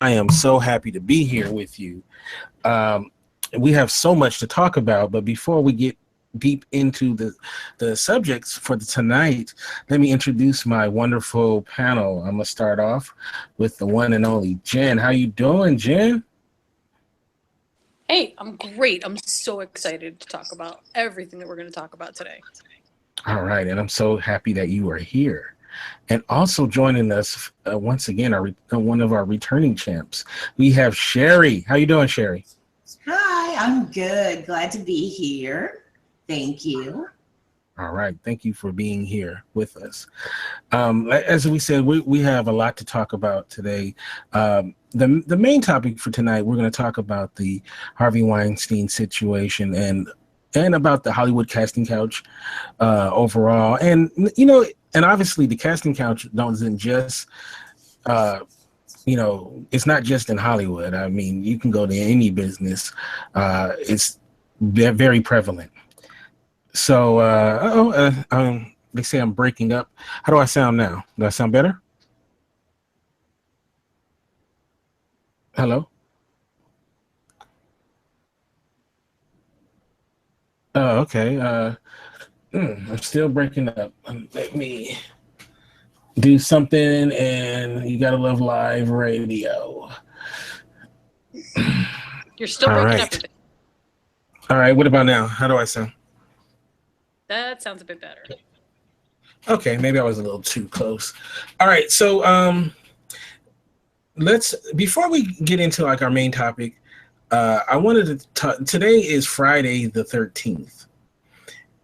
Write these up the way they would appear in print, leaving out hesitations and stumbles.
I am so happy to be here with you. Um, we have so much to talk about, but before we get deep into the subjects for tonight, let me introduce my wonderful panel. I'm gonna start off with the one and only Jen. How you doing, Jen? Hey, I'm great. I'm so excited to talk about everything that we're going to talk about today. All right, and I'm so happy that you are here. And also joining us once again, one of our returning champs, we have Sherry. How you doing, Sherry? Hi, I'm good. Glad to be here. Thank you. All right, thank you for being here with us. As we said, we have a lot to talk about today. The main topic for tonight, we're going to talk about the Harvey Weinstein situation and about the Hollywood casting couch overall. And and obviously the casting couch doesn't just it's not just in Hollywood. I mean, you can go to any business. It's very prevalent. So, they say I'm breaking up. How do I sound now? Do I sound better? Hello? Oh, okay. I'm still breaking up. Let me do something, and you gotta love live radio. You're still All breaking right. up a bit. All right. What about now? How do I sound? That sounds a bit better. Okay, maybe I was a little too close. All right, so before we get into like our main topic, I wanted to talk. Today is Friday the 13th,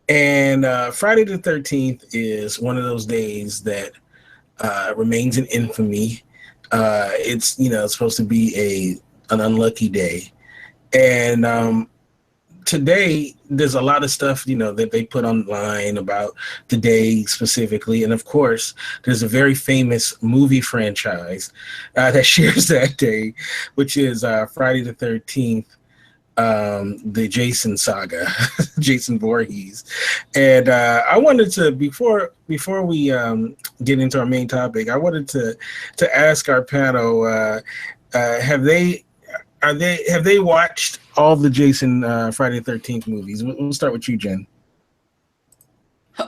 and Friday the 13th is one of those days that remains in infamy. It's it's supposed to be an unlucky day, and today there's a lot of stuff that they put online about the day specifically, and of course there's a very famous movie franchise that shares that day, which is Friday the 13th, the Jason saga. Jason Voorhees. And I wanted to, before we get into our main topic, I wanted to ask our panel, have they watched all the Jason Friday the 13th movies? We'll start with you, Jen.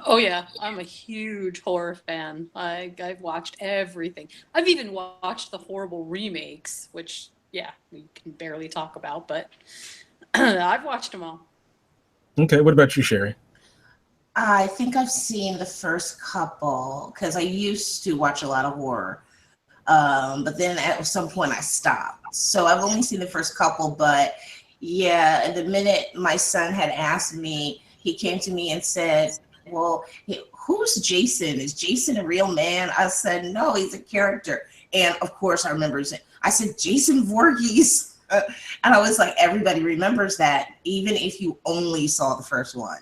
Oh yeah, I'm a huge horror fan. I've watched everything. I've even watched the horrible remakes, which we can barely talk about, but I've watched them all. Okay, what about you, Sherry? I think I've seen the first couple because I used to watch a lot of horror. But then at some point I stopped. So I've only seen the first couple, but yeah, the minute my son had asked me, he came to me and said, well, who's Jason? Is Jason a real man? I said, no, he's a character. And of course I remember I said, Jason Voorhees. And I was like, everybody remembers that, even if you only saw the first one.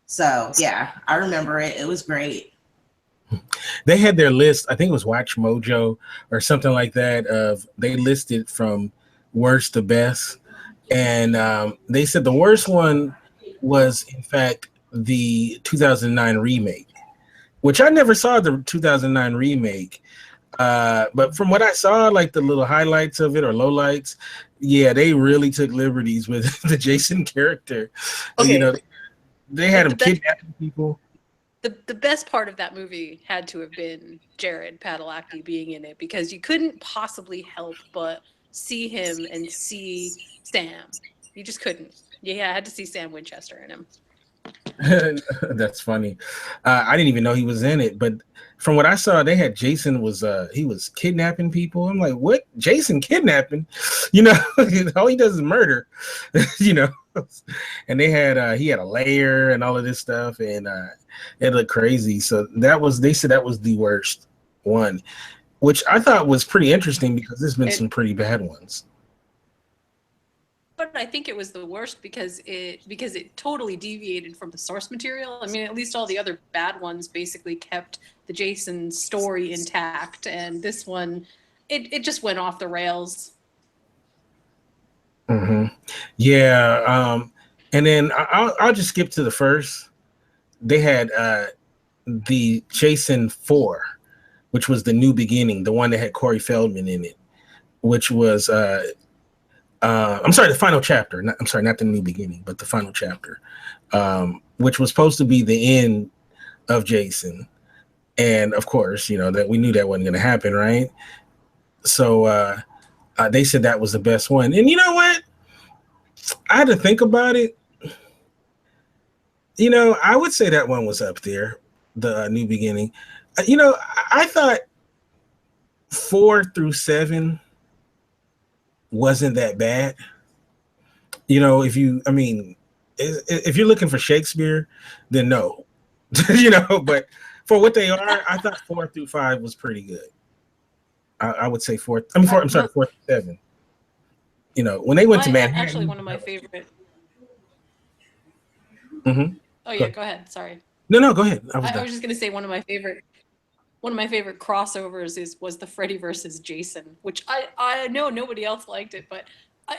So yeah, I remember it. It was great. They had their list, I think it was Watch Mojo or something like that, they listed from worst to best. And they said the worst one was, in fact, the 2009 remake, which I never saw the 2009 remake. But from what I saw, like the little highlights of it or lowlights, yeah, they really took liberties with the Jason character. Okay. They had him kidnapping people. The best part of that movie had to have been Jared Padalecki being in it, because you couldn't possibly help but see him and see Sam. You just couldn't. Yeah, I had to see Sam Winchester in him. That's funny. I didn't even know he was in it, but from what I saw, they had Jason he was kidnapping people. I'm like, what? Jason kidnapping? All he does is murder. And they had he had a lair and all of this stuff, and it looked crazy. So they said that was the worst one, which I thought was pretty interesting because there's been some pretty bad ones. But I think it was the worst because it totally deviated from the source material. I mean, at least all the other bad ones basically kept the Jason story intact, and this one, it just went off the rails. Mm-hmm. Yeah, and then I'll just skip to the first. They had the Jason 4, which was the New Beginning, the one that had Corey Feldman in it. which was I'm sorry, the final chapter. I'm sorry, not the new beginning, but the final chapter, which was supposed to be the end of Jason. And of course, that we knew that wasn't going to happen, right? So they said that was the best one. And you know what? I had to think about it. I would say that one was up there, the new beginning. I thought 4 through 7 wasn't that bad. If you're looking for Shakespeare, then no. But for what they are, I thought 4 through 5 was pretty good. I would say 4. I'm sorry, 4 through 7. When they went to Manhattan. Actually, one of my favorite. Mm-hmm. Oh yeah, go ahead. Sorry. No, go ahead. I was just gonna say one of my favorite crossovers was the Freddy versus Jason, which I know nobody else liked it, but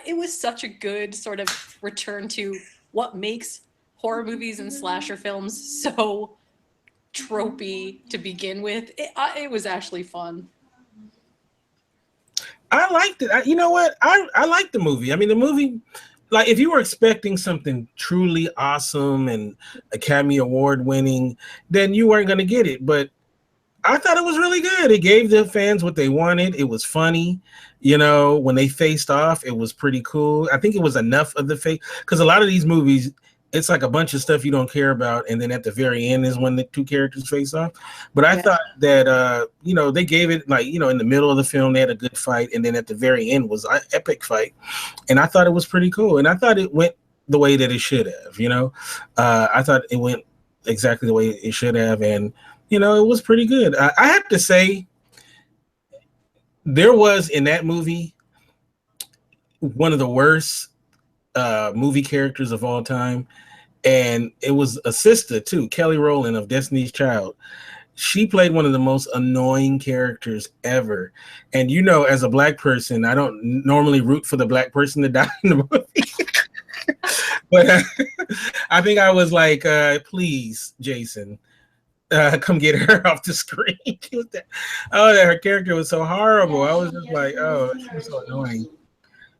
it was such a good sort of return to what makes horror movies and slasher films so tropey to begin with. It was actually fun. I liked it. You know what? I liked the movie. I mean, the movie, like, if you were expecting something truly awesome and Academy Award winning, then you weren't going to get it. But I thought it was really good. It gave the fans what they wanted. It was funny. When they faced off, it was pretty cool. I think it was enough of the face, because a lot of these movies, it's like a bunch of stuff you don't care about, and then at the very end is when the two characters face off. But I thought that they gave it, like, in the middle of the film they had a good fight, and then at the very end was an epic fight, and I thought it was pretty cool, and I thought it went the way that it should have. I thought it went exactly the way it should have, and it was pretty good. I have to say, there was in that movie one of the worst movie characters of all time, and it was a sister too, Kelly Rowland of Destiny's Child. She played one of the most annoying characters ever, and as a black person, I don't normally root for the black person to die in the movie. But I think I was like, please, Jason, come get her off the screen. Her character was so horrible. I was just like, oh, she was so annoying.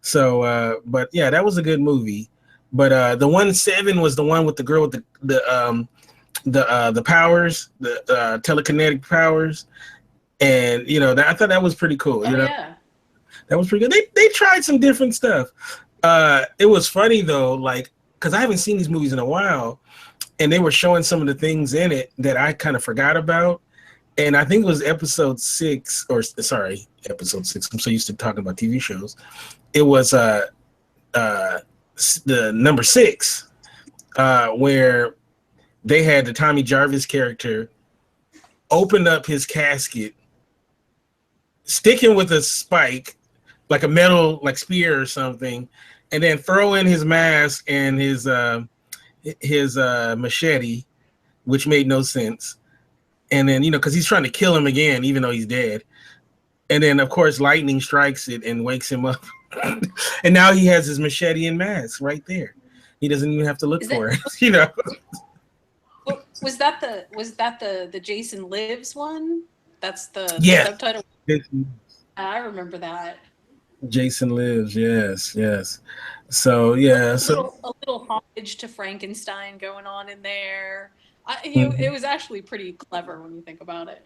So, but yeah, that was a good movie. But the 1-7 was the one with the girl with the powers, the telekinetic powers, and I thought that was pretty cool. Yeah, that was pretty good. They tried some different stuff. It was funny though, like, because I haven't seen these movies in a while, and they were showing some of the things in it that I kind of forgot about. And I think it was episode 6. I'm so used to talking about TV shows. It was the number 6, where they had the Tommy Jarvis character open up his casket, stick him with a spike, like a metal, like spear or something, and then throw in his mask and his machete, which made no sense. And then, because he's trying to kill him again, even though he's dead. And then, of course, lightning strikes it and wakes him up. And now he has his machete and mask right there. He doesn't even have to look for it. Was that the Jason Lives one? That's the subtitle. I remember that. Jason Lives, yes. So yeah, a little homage to Frankenstein going on in there. It was actually pretty clever when you think about it.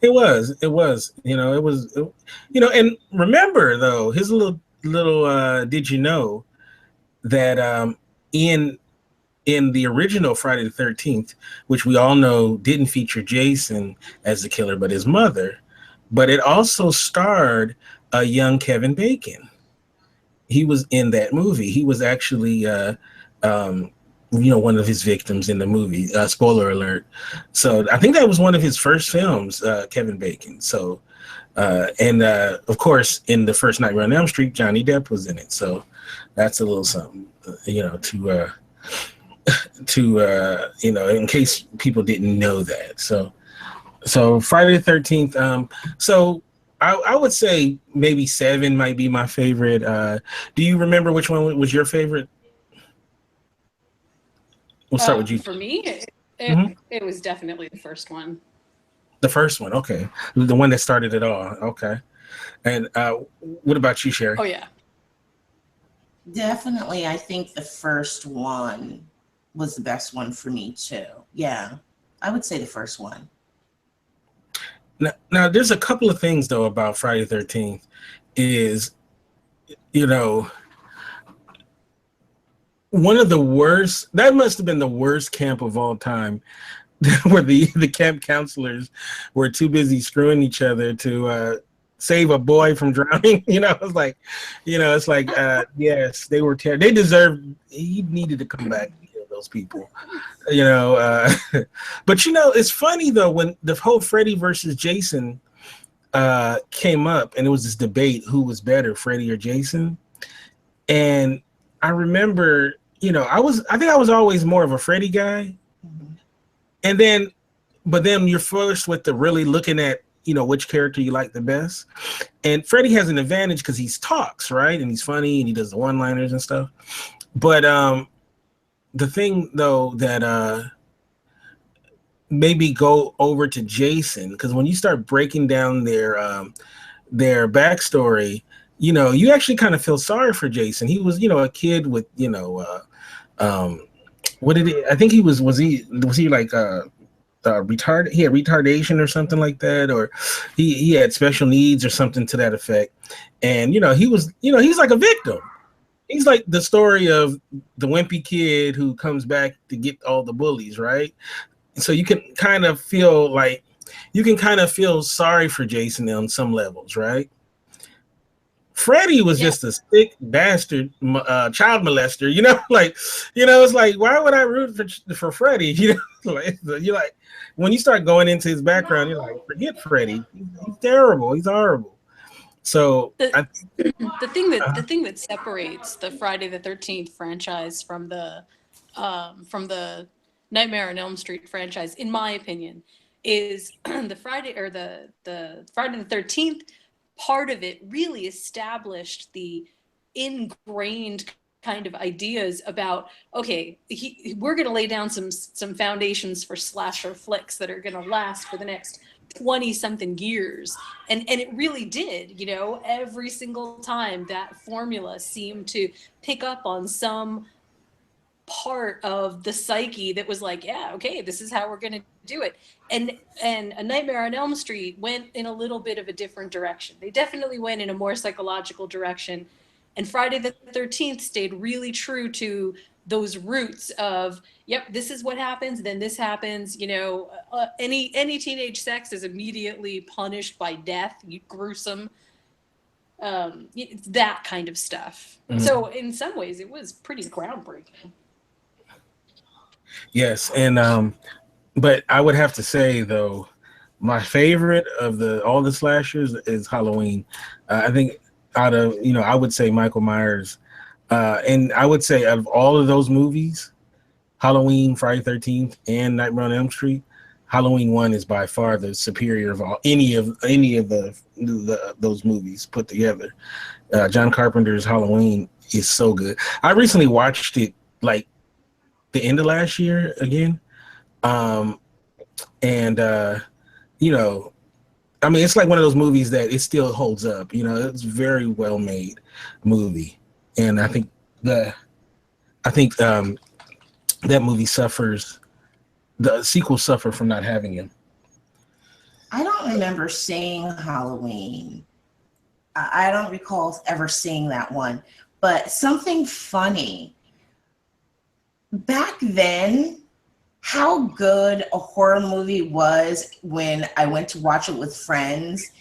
It was, and remember though, his little did you know that in the original Friday the 13th, which we all know didn't feature Jason as the killer, but his mother, but it also starred a young Kevin Bacon. He was in that movie. He was actually one of his victims in the movie. Spoiler alert. So I think that was one of his first films, Kevin Bacon. So, and of course, in the first Nightmare on Elm Street, Johnny Depp was in it. So that's a little something, in case people didn't know that. So Friday the 13th. So I would say maybe 7 might be my favorite. Do you remember which one was your favorite? We'll start with you. For me, it was definitely the first one. The first one, okay. The one that started it all, okay. And what about you, Sherry? Oh yeah. Definitely, I think the first one was the best one for me too. Yeah, I would say the first one. Now, there's a couple of things though about Friday the 13th. Is you know one of the worst. That must have been the worst camp of all time, where the camp counselors were too busy screwing each other to save a boy from drowning. It's like yes, they were terrible. They deserved. He needed to come back and kill those people. But it's funny though when the whole Freddy versus Jason came up, and it was this debate who was better, Freddy or Jason. And I remember, I think I was always more of a Freddy guy. And but then you're forced with the really looking at, which character you like the best. And Freddy has an advantage because he talks, right? And he's funny and he does the one-liners and stuff. But the thing though that maybe go over to Jason, because when you start breaking down their backstory, you actually kind of feel sorry for Jason. He was, a kid with, what did he? I think he was he like retarded? He had retardation or something like that, or he had special needs or something to that effect. And he was, he's like a victim. He's like the story of the wimpy kid who comes back to get all the bullies, right? So you can kind of feel sorry for Jason on some levels, right? Freddy was just a sick bastard child molester, it's like, why would I root for Freddy? You're like, when you start going into his background, you're like, forget Freddy. He's terrible. He's horrible. So the thing that separates the Friday the 13th franchise from the Nightmare on Elm Street franchise, in my opinion, is the Friday the Friday the 13th part of it really established the ingrained kind of ideas about, okay, we're going to lay down some foundations for slasher flicks that are going to last for the next 20 something years. And it really did, every single time that formula seemed to pick up on some part of the psyche that was like, yeah, okay, this is how we're going to do it. And A Nightmare on Elm Street went in a little bit of a different direction. They definitely went in a more psychological direction. And Friday the 13th stayed really true to those roots of, yep, this is what happens, then this happens. Any teenage sex is immediately punished by death, gruesome. It's that kind of stuff. Mm-hmm. So in some ways, it was pretty groundbreaking. Yes, and but I would have to say though, my favorite of all the slashers is Halloween. I think out of I would say Michael Myers, and I would say out of all of those movies, Halloween, Friday 13th, and Nightmare on Elm Street, Halloween 1 is by far the superior of any of those movies put together. John Carpenter's Halloween is so good. I recently watched it like the end of last year again, it's like one of those movies that it still holds up. It's a very well made movie, and I think that movie suffers. The sequel suffer from not having him. I don't remember seeing Halloween. I don't recall ever seeing that one. But something funny. Back then, how good a horror movie was when I went to watch it with friends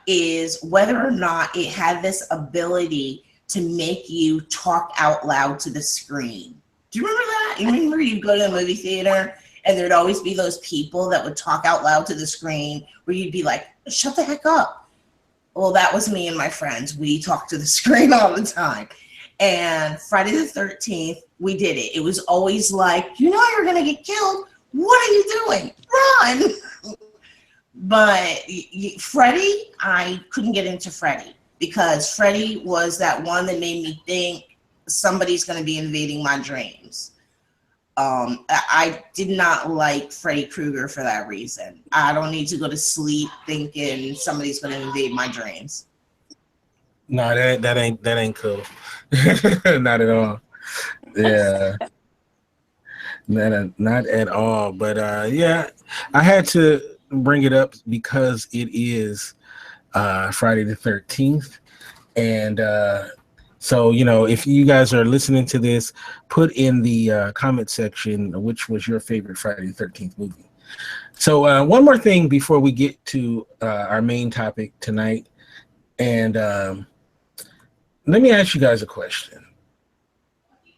is whether or not it had this ability to make you talk out loud to the screen. Do you remember that? You remember you'd go to a movie theater and there'd always be those people that would talk out loud to the screen where you'd be like, shut the heck up. Well, that was me and my friends. We talked to the screen all the time. And Friday the 13th, we did it. It was always like, you're going to get killed. What are you doing? Run. But Freddy, I couldn't get into Freddy because Freddy was that one that made me think somebody's going to be invading my dreams. I did not like Freddy Krueger for that reason. I don't need to go to sleep thinking somebody's going to invade my dreams. No, that ain't cool. Not at all. Yeah, not at all. But yeah, I had to bring it up because it is Friday the 13th, and so if you guys are listening to this, put in the comment section which was your favorite Friday the 13th movie. So one more thing before we get to our main topic tonight, and let me ask you guys a question.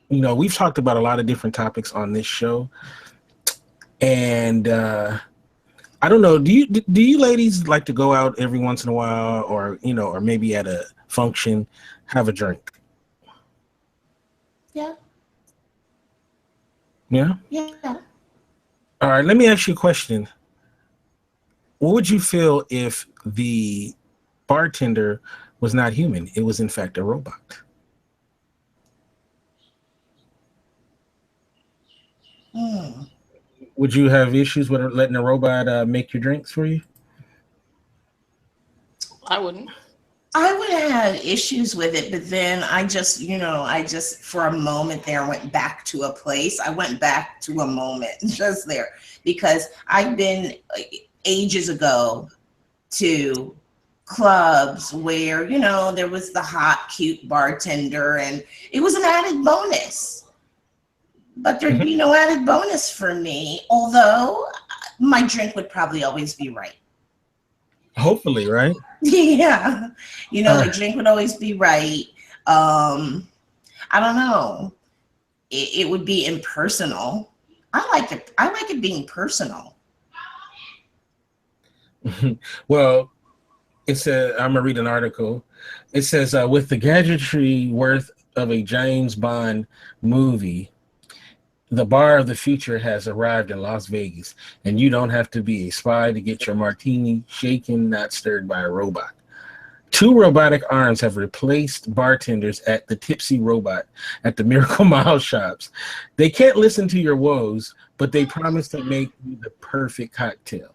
We've talked about a lot of different topics on this show, and I don't know. Do you ladies like to go out every once in a while, or or maybe at a function, have a drink? Yeah. Yeah. Yeah. All right. Let me ask you a question. What would you feel if the bartender was not human? It was in fact a robot. Would you have issues with letting a robot make your drinks for you? I wouldn't. I would have issues with it, but then I just for a moment there went back to a place. I went back to a moment just there because I've been ages ago to clubs where, there was the hot, cute bartender and it was an added bonus. But there'd be no added bonus for me, although my drink would probably always be right. Hopefully, right? Yeah. The drink would always be right. I don't know. It would be impersonal. I like it. I like it being personal. Well, I'm gonna read an article. It says with the gadgetry worth of a James Bond movie, the bar of the future has arrived in Las Vegas, and you don't have to be a spy to get your martini shaken, not stirred by a robot. 2 robotic arms have replaced bartenders at the Tipsy Robot at the Miracle Mile shops. They can't listen to your woes, but they promise to make you the perfect cocktail.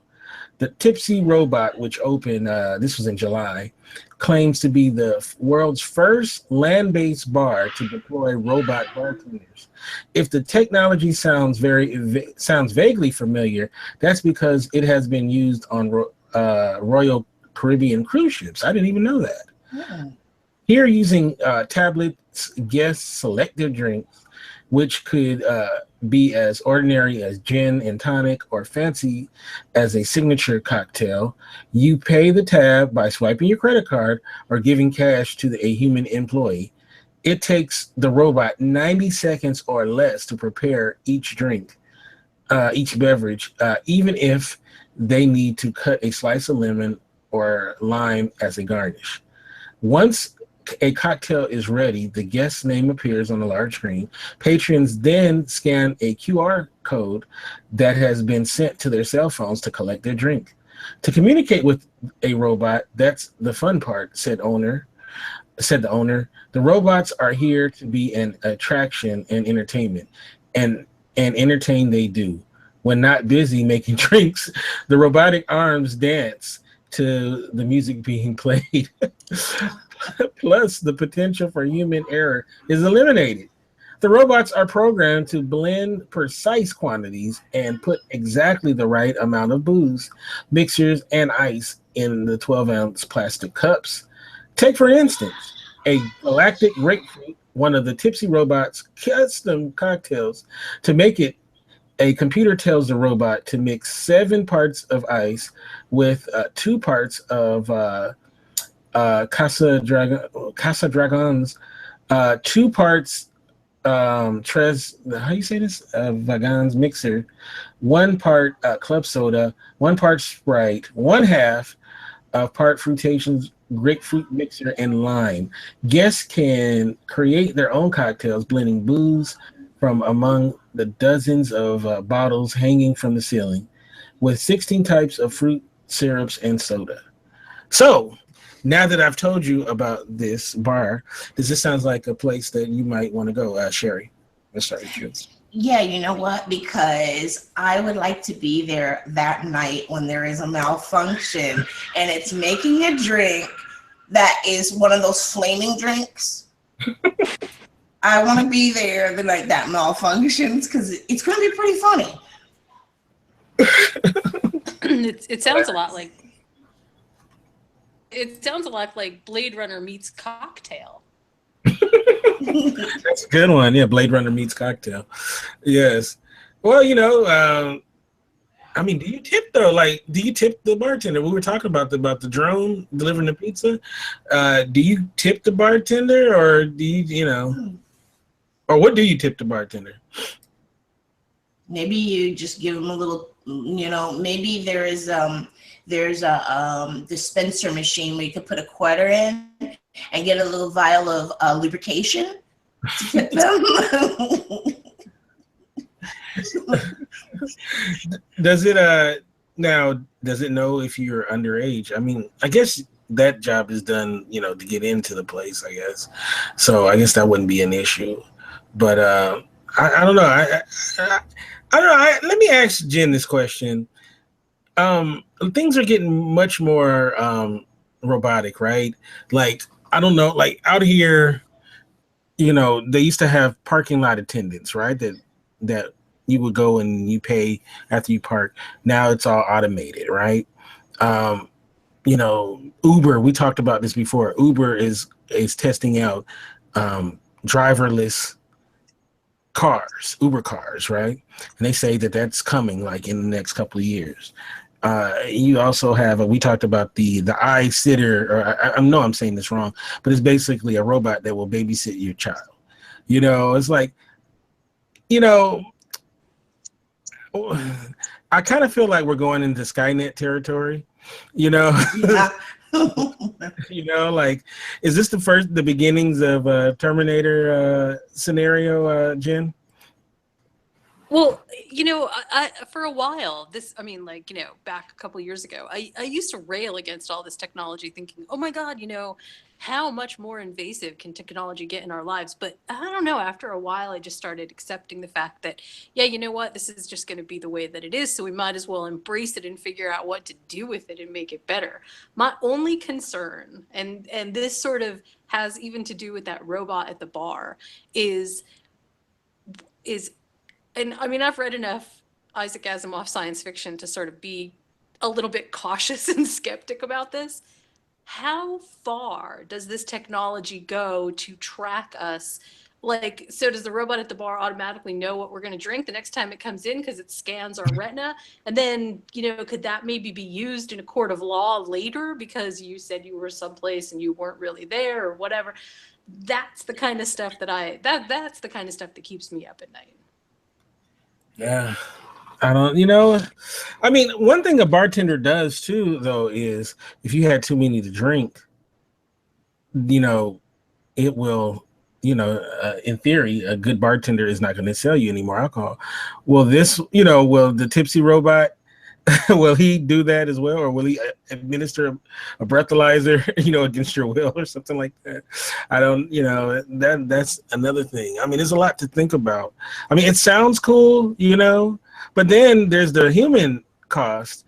The Tipsy Robot, which opened, this was in July, claims to be the world's first land-based bar to deploy robot bartenders. If the technology sounds vaguely familiar, that's because it has been used on Royal Caribbean cruise ships. I didn't even know that. Yeah. Here, using tablets, guests select their drinks, which could be as ordinary as gin and tonic or fancy as a signature cocktail. You pay the tab by swiping your credit card or giving cash to a human employee. It takes the robot 90 seconds or less to prepare each drink, each beverage, even if they need to cut a slice of lemon or lime as a garnish. Once a cocktail is ready, the guest's name appears on a large screen. Patrons then scan a QR code that has been sent to their cell phones to collect their drink. To communicate with a robot, that's the fun part, said the owner. The robots are here to be an attraction and entertainment, and entertain they do. When not busy making drinks, the robotic arms dance to the music being played. Plus, the potential for human error is eliminated. The robots are programmed to blend precise quantities and put exactly the right amount of booze, mixers, and ice in the 12-ounce plastic cups. Take, for instance, a galactic grapefruit, one of the Tipsy Robot's custom cocktails. To make it, a computer tells the robot to mix 7 parts of ice with 2 parts of Casa Dragons, 2 parts how you say this? Vagans mixer, 1 part club soda, 1 part Sprite, 1/2 of part Fruitations grapefruit mixer, and lime. Guests can create their own cocktails, blending booze from among the dozens of bottles hanging from the ceiling, with 16 types of fruit syrups and soda. So, now that I've told you about this bar, does this sound like a place that you might want to go, Sherry? Let's start with you. Yeah, you know what? Because I would like to be there that night when there is a malfunction and it's making a drink that is one of those flaming drinks. I want to be there the night that malfunctions because it's going to be pretty funny. It sounds a lot like Blade Runner meets Cocktail. That's a good one. Yeah, Blade Runner meets Cocktail. Yes. Well, I mean, do you tip though? Like, do you tip the bartender? We were talking about the drone delivering the pizza. Do you tip the bartender, or do you, or what do you tip the bartender? Maybe you just give them a little, maybe there's a dispenser machine where you could put a quarter in and get a little vial of lubrication to tip them. Does it know if you're underage? I mean, I guess that job is done, to get into the place, I guess. So I guess that wouldn't be an issue. But I don't know. I don't know. Let me ask Jen this question. Things are getting much more robotic, right? Like, I don't know, like out here, they used to have parking lot attendants, right? That you would go and you pay after you park. Now it's all automated, right? Uber, we talked about this before. Uber is testing out driverless cars, Uber cars, right? And they say that that's coming like in the next couple of years. You also have we talked about the eye sitter, or I know I'm saying this wrong, but it's basically a robot that will babysit your child. It's like, I kind of feel like we're going into Skynet territory, Yeah. Like, is this the beginnings of a Terminator scenario, Jen? Well, I for a while, back a couple of years ago, I used to rail against all this technology thinking, oh my God, how much more invasive can technology get in our lives? But I don't know, after a while, I just started accepting the fact that, yeah, you know what, this is just going to be the way that it is. So we might as well embrace it and figure out what to do with it and make it better. My only concern, and this sort of has even to do with that robot at the bar, is and I mean, I've read enough Isaac Asimov science fiction to sort of be a little bit cautious and skeptic about this. How far does this technology go to track us? Like, so does the robot at the bar automatically know what we're going to drink the next time it comes in because it scans our retina? And then, could that maybe be used in a court of law later because you said you were someplace and you weren't really there or whatever? That's the kind of stuff that's the kind of stuff that keeps me up at night. Yeah, I don't, I mean, one thing a bartender does too, though, is if you had too many to drink, it will, in theory, a good bartender is not going to sell you any more alcohol. Will will the tipsy robot, will he do that as well? Or will he administer a breathalyzer, against your will or something like that? I don't, that's another thing. I mean, there's a lot to think about. I mean, it sounds cool, but then there's the human cost,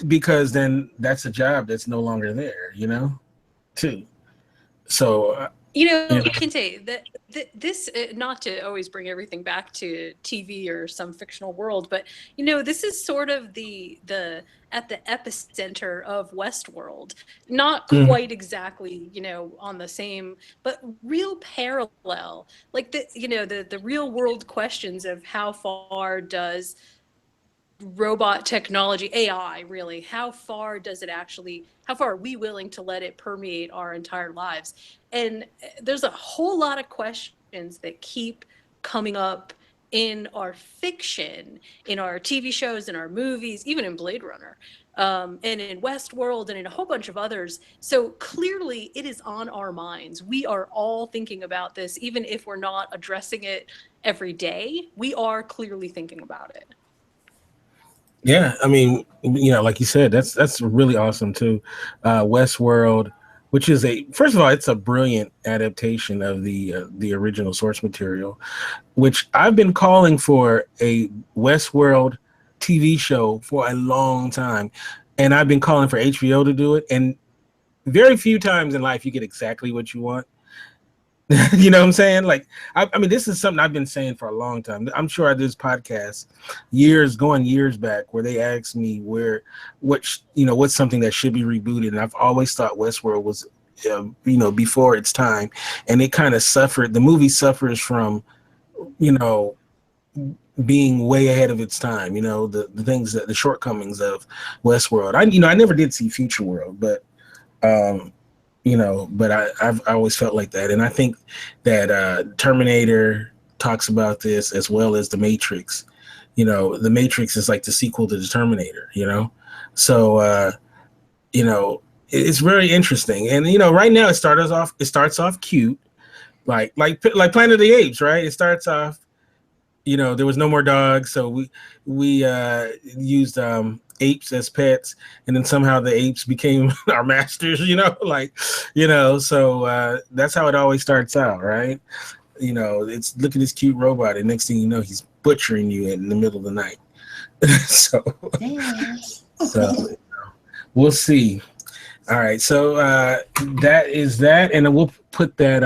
because then that's a job that's no longer there, too. So, Kinte, that this, not to always bring everything back to TV or some fictional world, but this is sort of the at the epicenter of Westworld, not quite exactly on the same, but real parallel, like the real world questions of how far does robot technology, AI, really, how far are we willing to let it permeate our entire lives? And there's a whole lot of questions that keep coming up in our fiction, in our TV shows, in our movies, even in Blade Runner, and in Westworld, and in a whole bunch of others. So clearly it is on our minds. We are all thinking about this, even if we're not addressing it every day. We are clearly thinking about it. Yeah, I mean, like you said, that's really awesome too. Westworld, which is first of all, it's a brilliant adaptation of the original source material, which I've been calling for a Westworld TV show for a long time, and I've been calling for HBO to do it, and very few times in life you get exactly what you want. You know what I'm saying? Like, I mean, this is something I've been saying for a long time. I'm sure I did this podcast years back where they asked me what's something that should be rebooted. And I've always thought Westworld was, before its time. And it kind of suffered. The movie suffers from, being way ahead of its time. The things the shortcomings of Westworld. I never did see Future World, but I've always felt like that. And I think that Terminator talks about this as well as The Matrix. The Matrix is like the sequel to the Terminator, So, it's very interesting. And, right now it starts off cute, like Planet of the Apes, right? It starts off, there was no more dogs. So we used apes as pets, and then somehow the apes became our masters, so that's how it always starts out, right? It's look at this cute robot, and next thing you know, he's butchering you in the middle of the night. so we'll see. All right, so that is that, and then we'll put that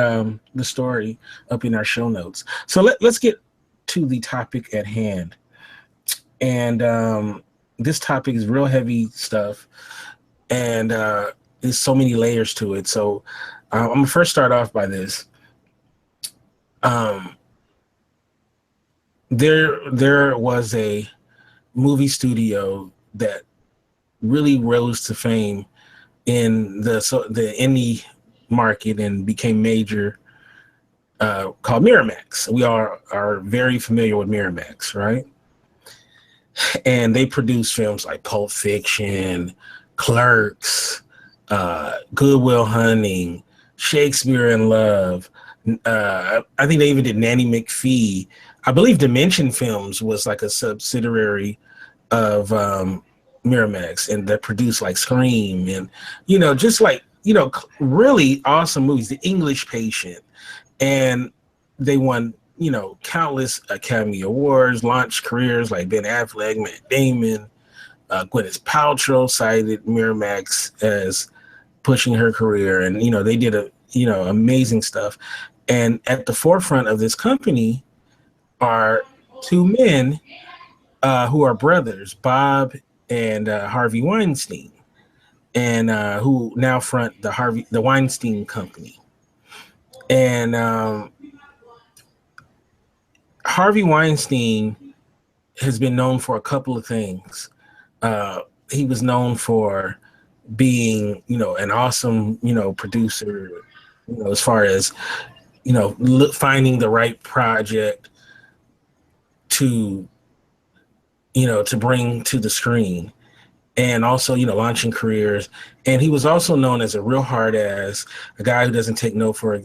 the story up in our show notes. So let's get to the topic at hand. And this topic is real heavy stuff, and there's so many layers to it. So I'm gonna first start off by this. There was a movie studio that really rose to fame in the indie market and became major, called Miramax. We are very familiar with Miramax, right? And they produce films like Pulp Fiction, Clerks, Good Will Hunting, Shakespeare in Love. I think they even did Nanny McPhee. I believe Dimension Films was like a subsidiary of Miramax, and that produced like Scream and, just like, really awesome movies. The English Patient. And they won, countless Academy Awards, launched careers like Ben Affleck, Matt Damon, Gwyneth Paltrow cited Miramax as pushing her career. And, they did amazing stuff. And at the forefront of this company are two men who are brothers, Bob and Harvey Weinstein, and who now front the Weinstein Company. And Harvey Weinstein has been known for a couple of things. He was known for being, an awesome, producer, as far as, finding the right project to bring to the screen, and also, launching careers. And he was also known as a real hard ass, a guy who doesn't take no for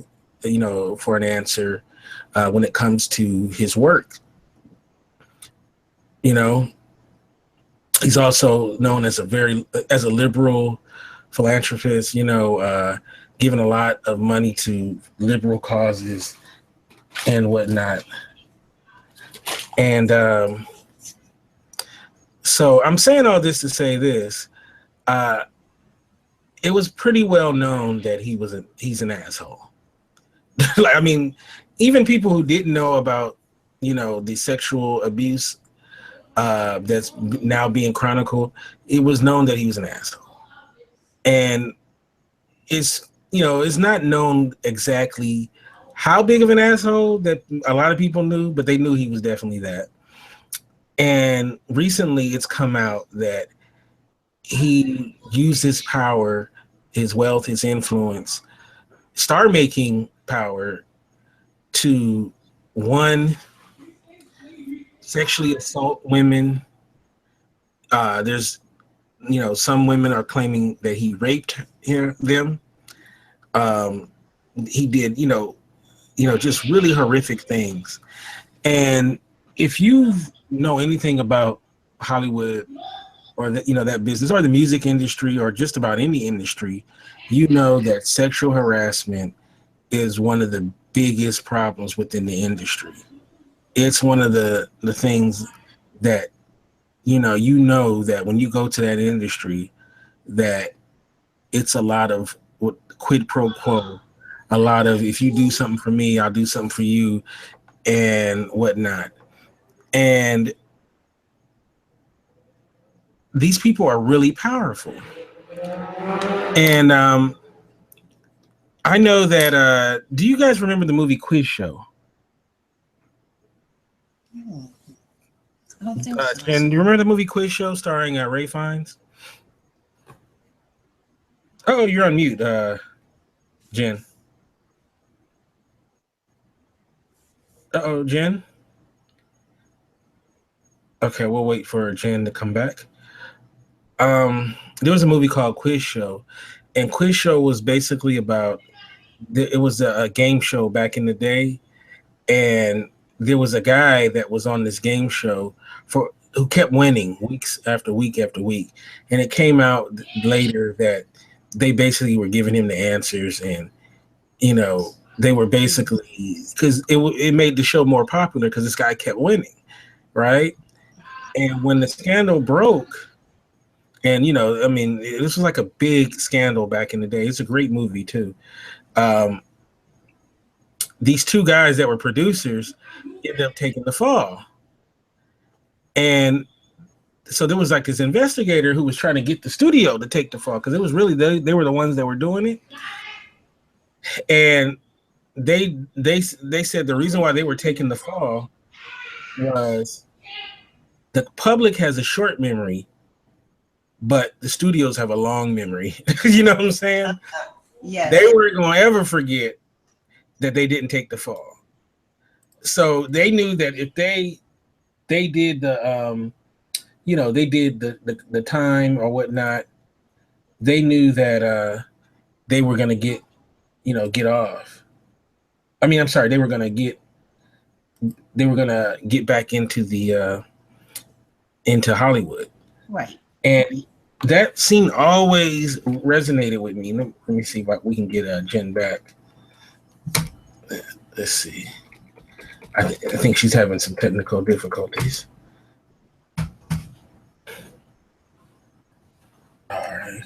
an answer when it comes to his work. He's also known as a liberal philanthropist, giving a lot of money to liberal causes and whatnot. And so I'm saying all this to say this. It was pretty well known that he's an asshole. Like, I mean, even people who didn't know about, the sexual abuse that's now being chronicled, it was known that he was an asshole. And it's not known exactly how big of an asshole that a lot of people knew, but they knew he was definitely that. And recently it's come out that he used his power, his wealth, his influence, star-making power to, one, sexually assault women. There's, some women are claiming that he raped them. He did, just really horrific things. And if you know anything about Hollywood or that business or the music industry or just about any industry, that sexual harassment is one of the biggest problems within the industry. It's one of the things that, that when you go to that industry, that it's a lot of quid pro quo, a lot of if you do something for me, I'll do something for you, and whatnot. And these people are really powerful. And I know that. Do you guys remember the movie Quiz Show? I don't think so. And do you remember the movie Quiz Show starring Ray Fiennes? Oh, you're on mute, Jen. Uh-oh, Jen? Okay, we'll wait for Jen to come back. There was a movie called Quiz Show, and Quiz Show was basically about, it was a game show back in the day, and there was a guy that was on this game show who kept winning weeks after week after week, and it came out later that they basically were giving him the answers, and they were basically, because it made the show more popular because this guy kept winning, right? And when the scandal broke, and this was like a big scandal back in the day. It's a great movie too. These two guys that were producers ended up taking the fall. And so there was like this investigator who was trying to get the studio to take the fall, because it was really they were the ones that were doing it. And they said the reason why they were taking the fall was the public has a short memory, but the studios have a long memory. You know what I'm saying? Yeah. They weren't going to ever forget that they didn't take the fall. So they knew that if they did the they did the time or whatnot, they knew that they were going to get off. I mean, I'm sorry, they were going to get back into into Hollywood. Right. And that scene always resonated with me. Let me see if we can get Jen back. Let's see. I think she's having some technical difficulties. All right.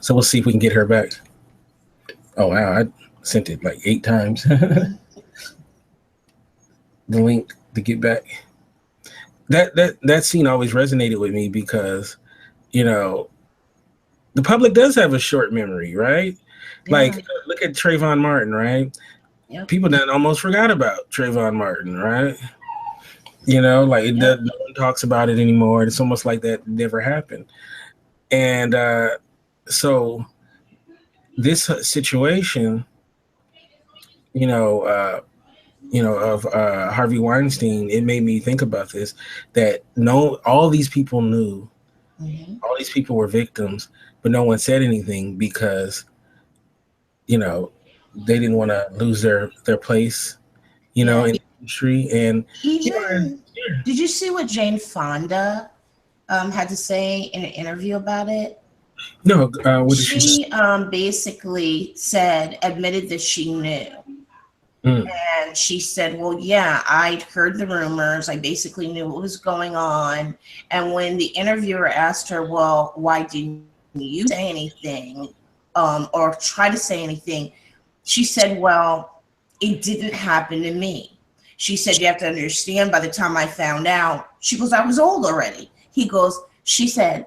So we'll see if we can get her back. Oh, wow. I sent it like 8 times. The link to get back. That scene always resonated with me because, the public does have a short memory, right? Yeah. Like, look at Trayvon Martin, right? Yep. People that almost forgot about Trayvon Martin, right? No one talks about it anymore. It's almost like that never happened. And so this situation, of Harvey Weinstein, it made me think about this, that all these people knew, all these people were victims, but no one said anything because, they didn't want to lose their place, in the industry. And did you see what Jane Fonda had to say in an interview about it? No, what did she basically admitted that she knew. And she said, well, yeah, I'd heard the rumors. I basically knew what was going on. And when the interviewer asked her, well, why didn't you say anything or try to say anything? She said, well, it didn't happen to me. She said, you have to understand, by the time I found out, she goes, I was old already. She said,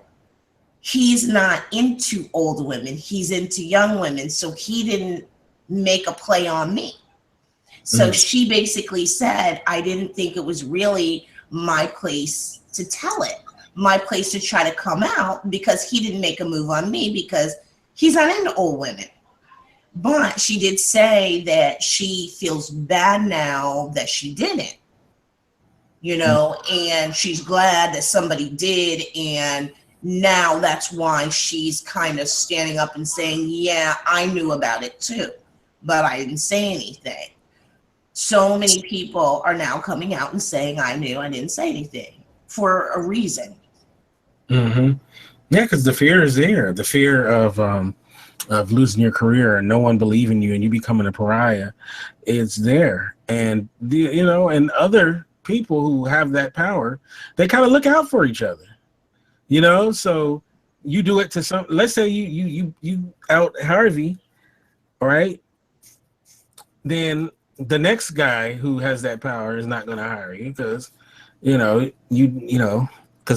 he's not into old women. He's into young women. So he didn't make a play on me. So she basically said, I didn't think it was really my place to tell it, my place to try to come out, because he didn't make a move on me because he's not into old women. But she did say that she feels bad now that she didn't, and she's glad that somebody did. And now that's why she's kind of standing up and saying, yeah, I knew about it too, but I didn't say anything. So many people are now coming out and saying, I knew, I didn't say anything, for a reason. Mm-hmm. Yeah, because the fear is there. The fear of losing your career and no one believing you and you becoming a pariah is there. And, and other people who have that power, they kind of look out for each other, so you do it to let's say you out Harvey all right, then the next guy who has that power is not going to hire you because, because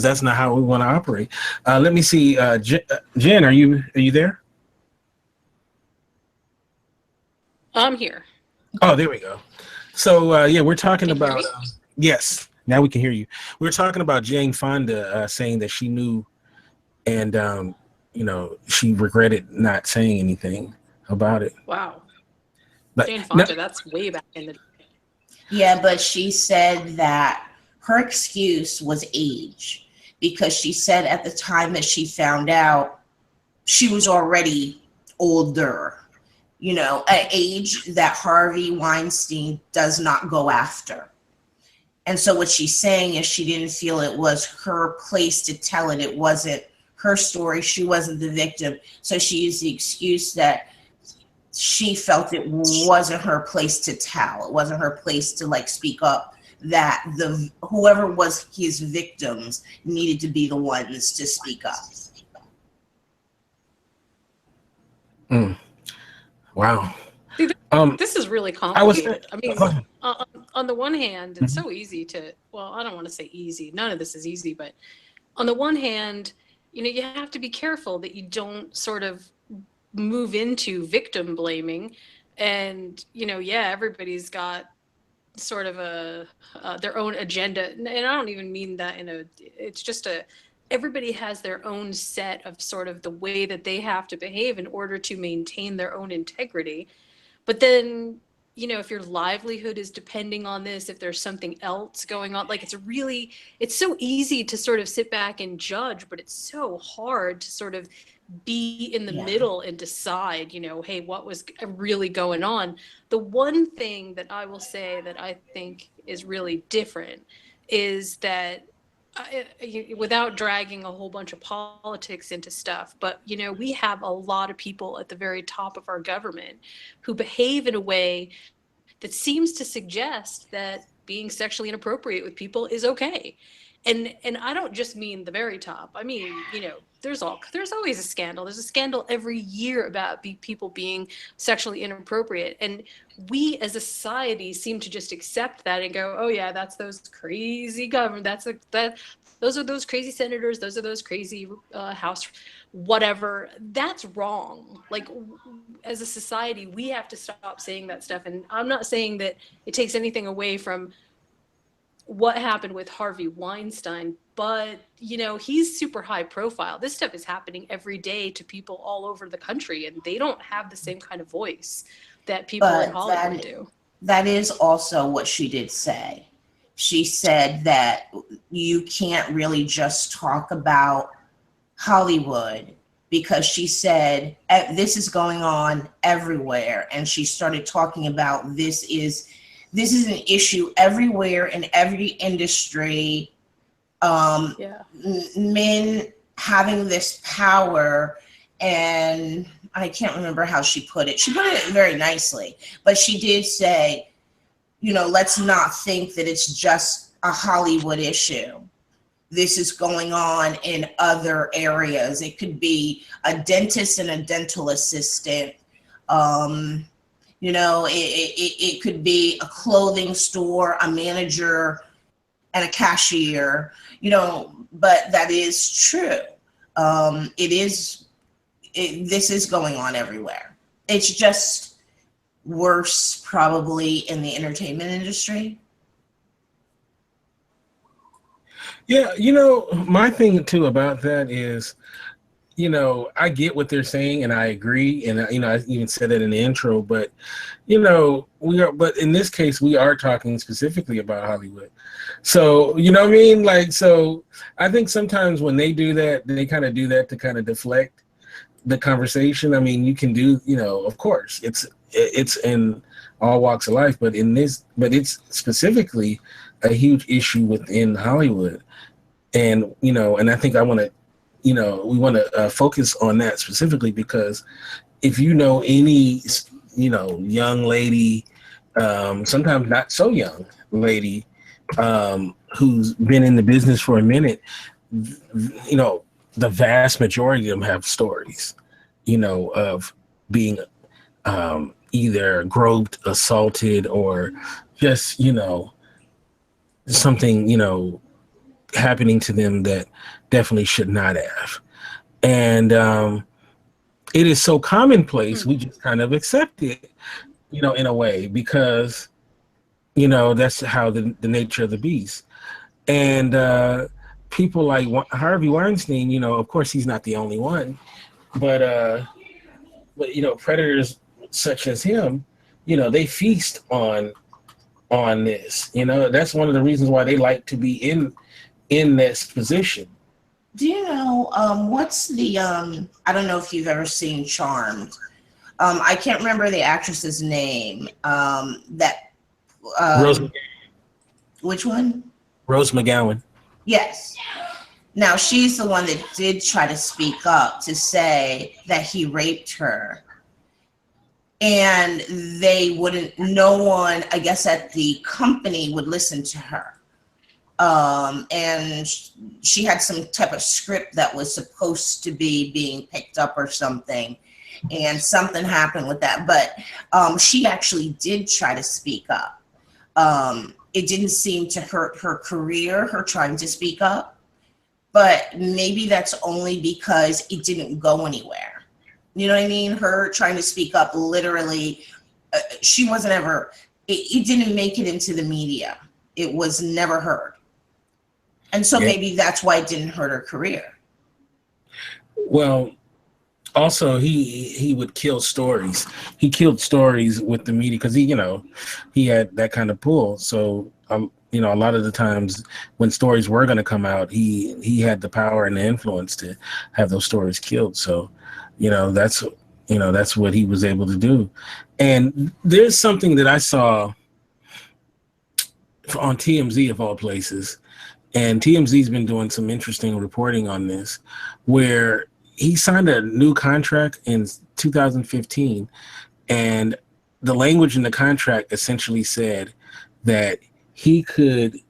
that's not how we want to operate. Let me see. Jen, are you there? I'm here. Oh, there we go. So we're talking Can you hear about me? yes. Now we can hear you. We're talking about Jane Fonda saying that she knew, and she regretted not saying anything about it. Wow. But Jane Fonda, that's way back in the day. Yeah, but she said that her excuse was age, because she said at the time that she found out, she was already older, an age that Harvey Weinstein does not go after. And so what she's saying is she didn't feel it was her place to tell it. It wasn't her story. She wasn't the victim. So she used the excuse that she felt it wasn't her place to tell. It wasn't her place to speak up, that whoever was his victims needed to be the ones to speak up. Wow. See, this is really complicated. On the one hand, it's so easy to, well, I don't want to say easy. None of this is easy, but on the one hand, you have to be careful that you don't sort of move into victim blaming. And, everybody's got sort of their own agenda. And I don't even mean that it's just everybody has their own set of sort of the way that they have to behave in order to maintain their own integrity. But then, if your livelihood is depending on this, if there's something else going on, it's so easy to sort of sit back and judge, but it's so hard to sort of be in the middle and decide, hey, what was really going on? The one thing that I will say that I think is really different is that without dragging a whole bunch of politics into stuff, but we have a lot of people at the very top of our government who behave in a way that seems to suggest that being sexually inappropriate with people is okay. And I don't just mean the very top. I mean, there's always a scandal. There's a scandal every year about people being sexually inappropriate. And we as a society seem to just accept that and go, oh yeah, that's those crazy government. Those are those crazy senators. Those are those crazy House, whatever. That's wrong. As a society, we have to stop saying that stuff. And I'm not saying that it takes anything away from what happened with Harvey Weinstein, but he's super high profile. This stuff is happening every day to people all over the country, and they don't have the same kind of voice that people in Hollywood do. That is also what she did say. She said that you can't really just talk about Hollywood, because she said this is going on everywhere, and she started talking about this is an issue everywhere in every industry. Men having this power, and I can't remember how she put it. She put it very nicely, but she did say, let's not think that it's just a Hollywood issue. This is going on in other areas. It could be a dentist and a dental assistant. It could be a clothing store, a manager, and a cashier, but that is true. This is going on everywhere. It's just worse probably in the entertainment industry. Yeah, my thing too about that is, I get what they're saying and I agree. And, I even said it in the intro, but, but in this case, we are talking specifically about Hollywood. So, you know what I mean? So I think sometimes when they do that, they kind of do that to kind of deflect the conversation. I mean, you can do, of course, it's in all walks of life, but it's specifically a huge issue within Hollywood. And, and I think we want to focus on that specifically, because if any, young lady, sometimes not so young lady, who's been in the business for a minute, the vast majority of them have stories, of being either groped, assaulted, or just, something, happening to them that definitely should not have. And it is so commonplace, we just kind of accept it, in a way, because, that's how the nature of the beast. And people like Harvey Weinstein, of course, he's not the only one, but predators such as him, they feast on this. That's one of the reasons why they like to be in this position. Do you know what's the I don't know if you've ever seen Charmed. I can't remember the actress's name. Rose, which one? Rose McGowan. Yes. Now she's the one that did try to speak up to say that he raped her. And no one, I guess, at the company would listen to her. And she had some type of script that was supposed to be being picked up or something. And something happened with that. But she actually did try to speak up. It didn't seem to hurt her career, her trying to speak up. But maybe that's only because it didn't go anywhere. You know what I mean? Her trying to speak up, literally, she wasn't ever, it didn't make it into the media. It was never heard. And so maybe that's why it didn't hurt her career. Well, also he would kill stories. He killed stories with the media because he had that kind of pull. So a lot of the times when stories were going to come out, he had the power and the influence to have those stories killed. So, that's what he was able to do. And there's something that I saw on TMZ of all places, and TMZ's been doing some interesting reporting on this, where he signed a new contract in 2015, and the language in the contract essentially said that he could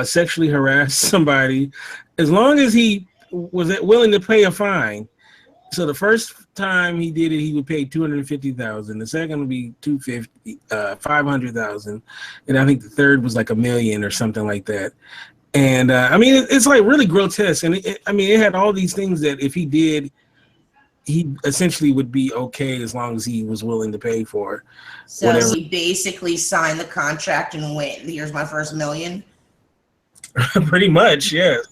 sexually harass somebody as long as he was willing to pay a fine. So the first time he did it, he would pay $250,000. The second would be $500,000, and I think the third was like $1 million or something like that. And it's like really grotesque. And it had all these things that if he did, he essentially would be okay as long as he was willing to pay for so whatever. He basically signed the contract and went, here's my first $1 million. Pretty much, yes.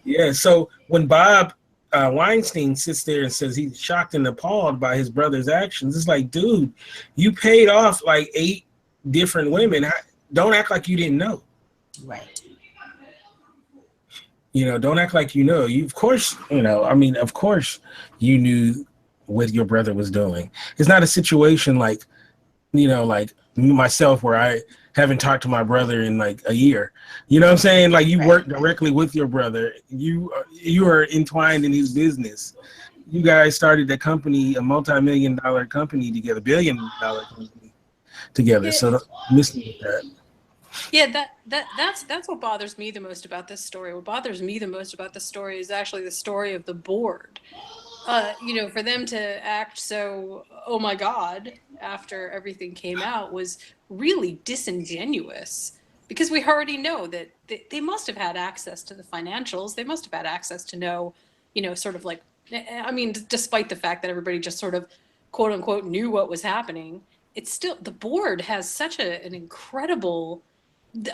Yeah. So when Bob Weinstein sits there and says he's shocked and appalled by his brother's actions, it's like, dude, you paid off like 8 different women. Don't act like you didn't know. Right. Don't act like you of course, of course you knew what your brother was doing. It's not a situation like, like myself where I haven't talked to my brother in like a year. You know what I'm saying? Like you work directly with your brother. You are entwined in his business. You guys started a company, a multi-million-dollar company together, $1 billion company together. Yeah. So listen to that. Yeah, that's what bothers me the most about this story. What bothers me the most about this story is actually the story of the board. For them to act so, oh my God, after everything came out was really disingenuous, because we already know that they must have had access to the financials. They must have had access to know, sort of like, despite the fact that everybody just sort of quote unquote knew what was happening, it's still, the board has such an incredible,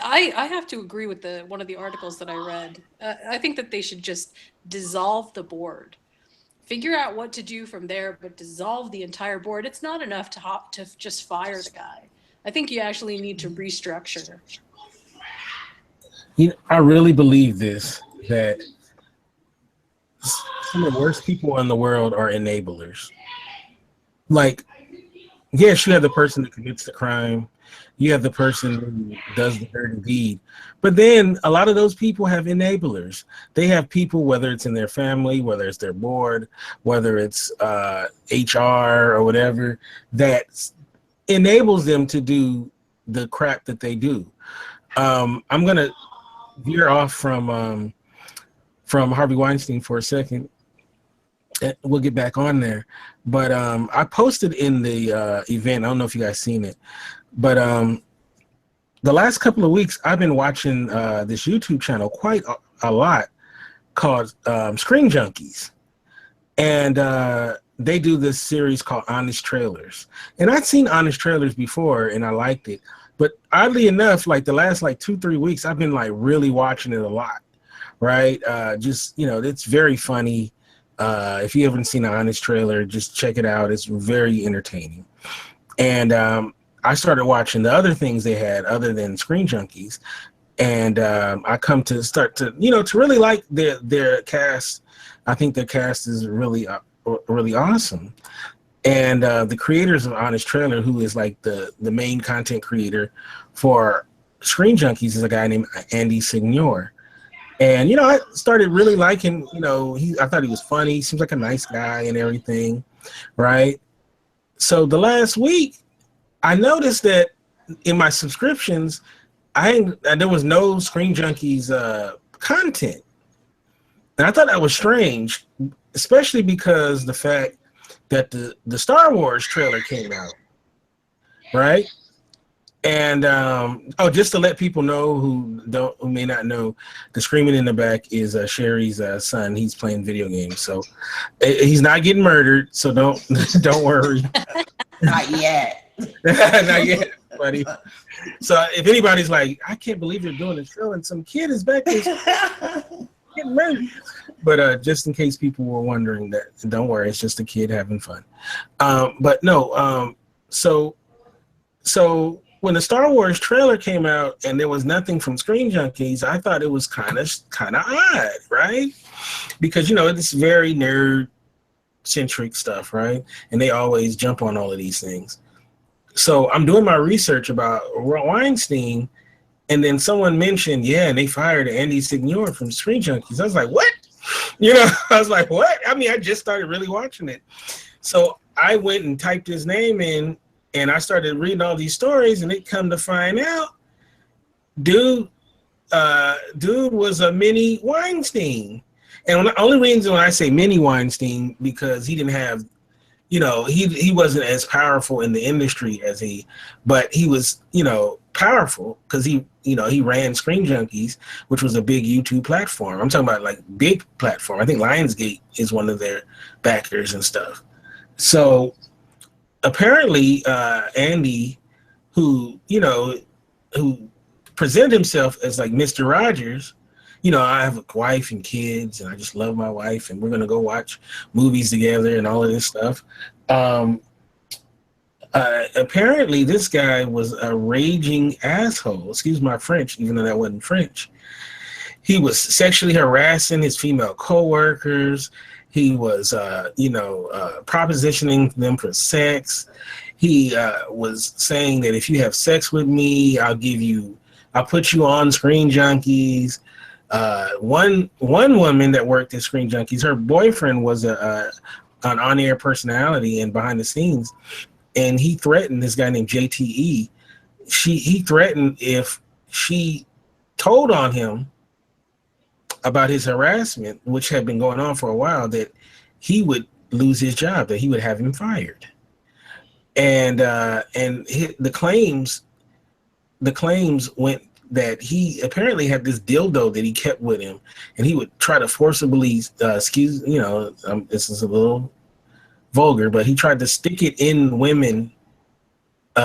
I have to agree with one of the articles that I read. I think that they should just dissolve the board. Figure out what to do from there, but dissolve the entire board. It's not enough to just fire the guy. I think you actually need to restructure. I really believe this, that some of the worst people in the world are enablers. Like, yes, you have the person that commits the crime. You have the person who does the dirty deed. But then a lot of those people have enablers. They have people, whether it's in their family, whether it's their board, whether it's HR or whatever, that enables them to do the crap that they do. I'm going to veer off from Harvey Weinstein for a second. we'll get back on there. But I posted in the event. I don't know if you guys seen it, but the last couple of weeks I've been watching this YouTube channel quite a lot called Screen Junkies, and they do this series called Honest Trailers. And I'd seen Honest Trailers before, and I liked it. But oddly enough, like the last 2-3 weeks, I've been really watching it a lot, right? Just, it's very funny. If you haven't seen an Honest Trailer, just check it out. It's very entertaining. And I started watching the other things they had other than Screen Junkies. And I come to start to, to really like their cast. I think their cast is really awesome. And the creators of Honest Trailer, who is the main content creator for Screen Junkies, is a guy named Andy Signore. And, I started really liking, I thought he was funny. He seems like a nice guy and everything, right? So the last week, I noticed that in my subscriptions, there was no Screen Junkies content. And I thought that was strange, especially because the fact that the Star Wars trailer came out, right? And just to let people know who may not know, the screaming in the back is Sherry's son. He's playing video games, so he's not getting murdered. So don't worry. Not yet. Not yet, buddy. So if anybody's like, I can't believe you're doing this show and some kid is back there getting murdered. But just in case people were wondering, that don't worry, it's just a kid having fun. But no, so when the Star Wars trailer came out and there was nothing from Screen Junkies, I thought it was kind of odd, right? Because it's very nerd centric stuff, right? And they always jump on all of these things. So I'm doing my research about Weinstein, and then someone mentioned, and they fired Andy Signore from Screen Junkies. I was like, what? I was like, what? I mean, I just started really watching it. So I went and typed his name in, and I started reading all these stories, and it come to find out, dude was a mini Weinstein. And the only reason when I say mini Weinstein, because he didn't have, he wasn't as powerful in the industry but he was, powerful because he ran Screen Junkies, which was a big YouTube platform. I'm talking about big platform. I think Lionsgate is one of their backers and stuff. So apparently Andy, who presented himself as Mr. Rogers, I have a wife and kids, and I just love my wife, and we're going to go watch movies together and all of this stuff. Apparently, this guy was a raging asshole. Excuse my French, even though that wasn't French. He was sexually harassing his female coworkers. He was, propositioning them for sex. He was saying that if you have sex with me, I'll put you on Screen Junkies. One woman that worked at Screen Junkies, her boyfriend was an on-air personality and behind the scenes, and he threatened this guy named JTE. He threatened if she told on him about his harassment, which had been going on for a while, that he would lose his job, that he would have him fired. And the claims went that he apparently had this dildo that he kept with him, and he would try to forcibly, this is a little vulgar, but he tried to stick it in women. He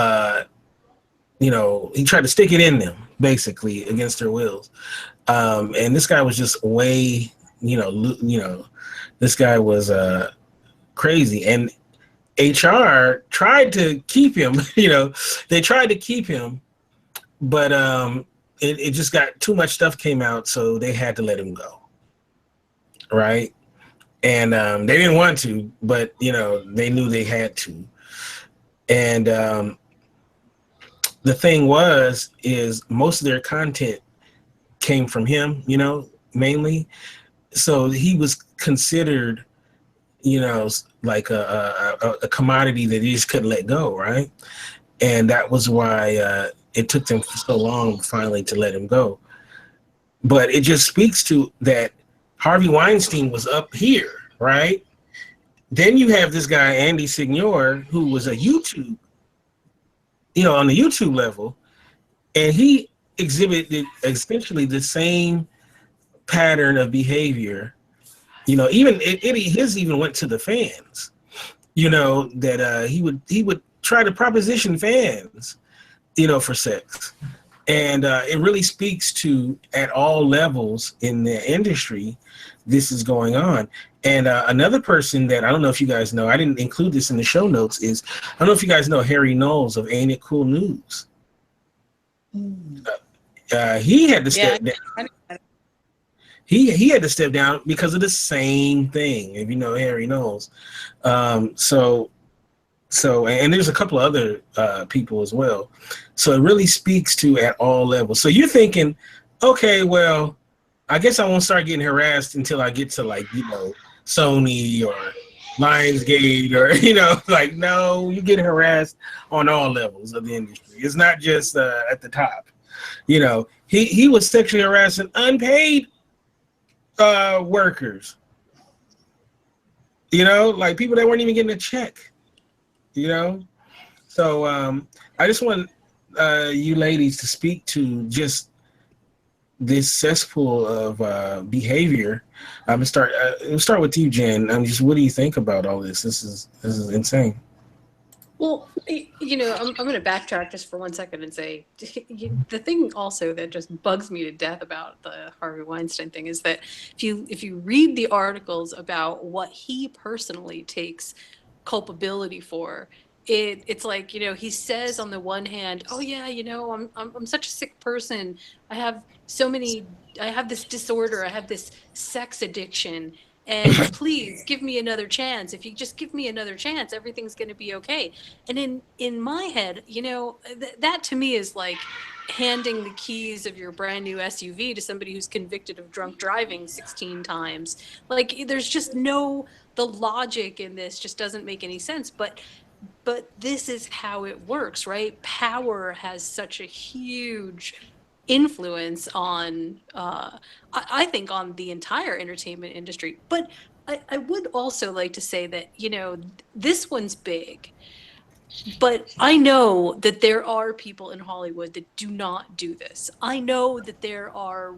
tried to stick it in them basically against their wills. And this guy was just way, this guy was crazy. And HR tried to keep him. They tried to keep him, but it just got too much stuff came out, so they had to let him go. Right. And they didn't want to, but they knew they had to. And the thing is most of their content came from him, mainly. So he was considered, like a commodity that he just couldn't let go, right? And that was why it took them so long finally to let him go. But it just speaks to that Harvey Weinstein was up here, right? Then you have this guy, Andy Signore, who was a YouTube, on the YouTube level, and he exhibited essentially the same pattern of behavior. Even his even went to the fans. That he would try to proposition fans, for sex, and it really speaks to at all levels in the industry, this is going on. And another person that I don't know if you guys know, I didn't include this in the show notes, is I don't know if you guys know Harry Knowles of Ain't It Cool News. He had to step down. He had to step down because of the same thing. If you know Harry Knowles, so and there's a couple of other people as well. So it really speaks to at all levels. So you're thinking, okay, well, I guess I won't start getting harassed until I get to Sony or Lionsgate or no, you get harassed on all levels of the industry. It's not just at the top. He was sexually harassing unpaid workers. People that weren't even getting a check. So I just want you ladies to speak to just this cesspool of behavior. We'll start with you, Jen. What do you think about all this? This is insane. Well, I'm going to backtrack just for 1 second and say the thing also that just bugs me to death about the Harvey Weinstein thing is that if you read the articles about what he personally takes culpability for, it's like, he says on the one hand, oh yeah, I'm such a sick person. I have this disorder. I have this sex addiction. And please give me another chance. If you just give me another chance, everything's going to be okay. And in my head, that to me is like handing the keys of your brand new SUV to somebody who's convicted of drunk driving 16 times. There's just the logic in this just doesn't make any sense. But this is how it works, right? Power has such a huge influence on I think on the entire entertainment industry. But I would also like to say that this one's big, but I know that there are people in Hollywood that do not do this. I know that there are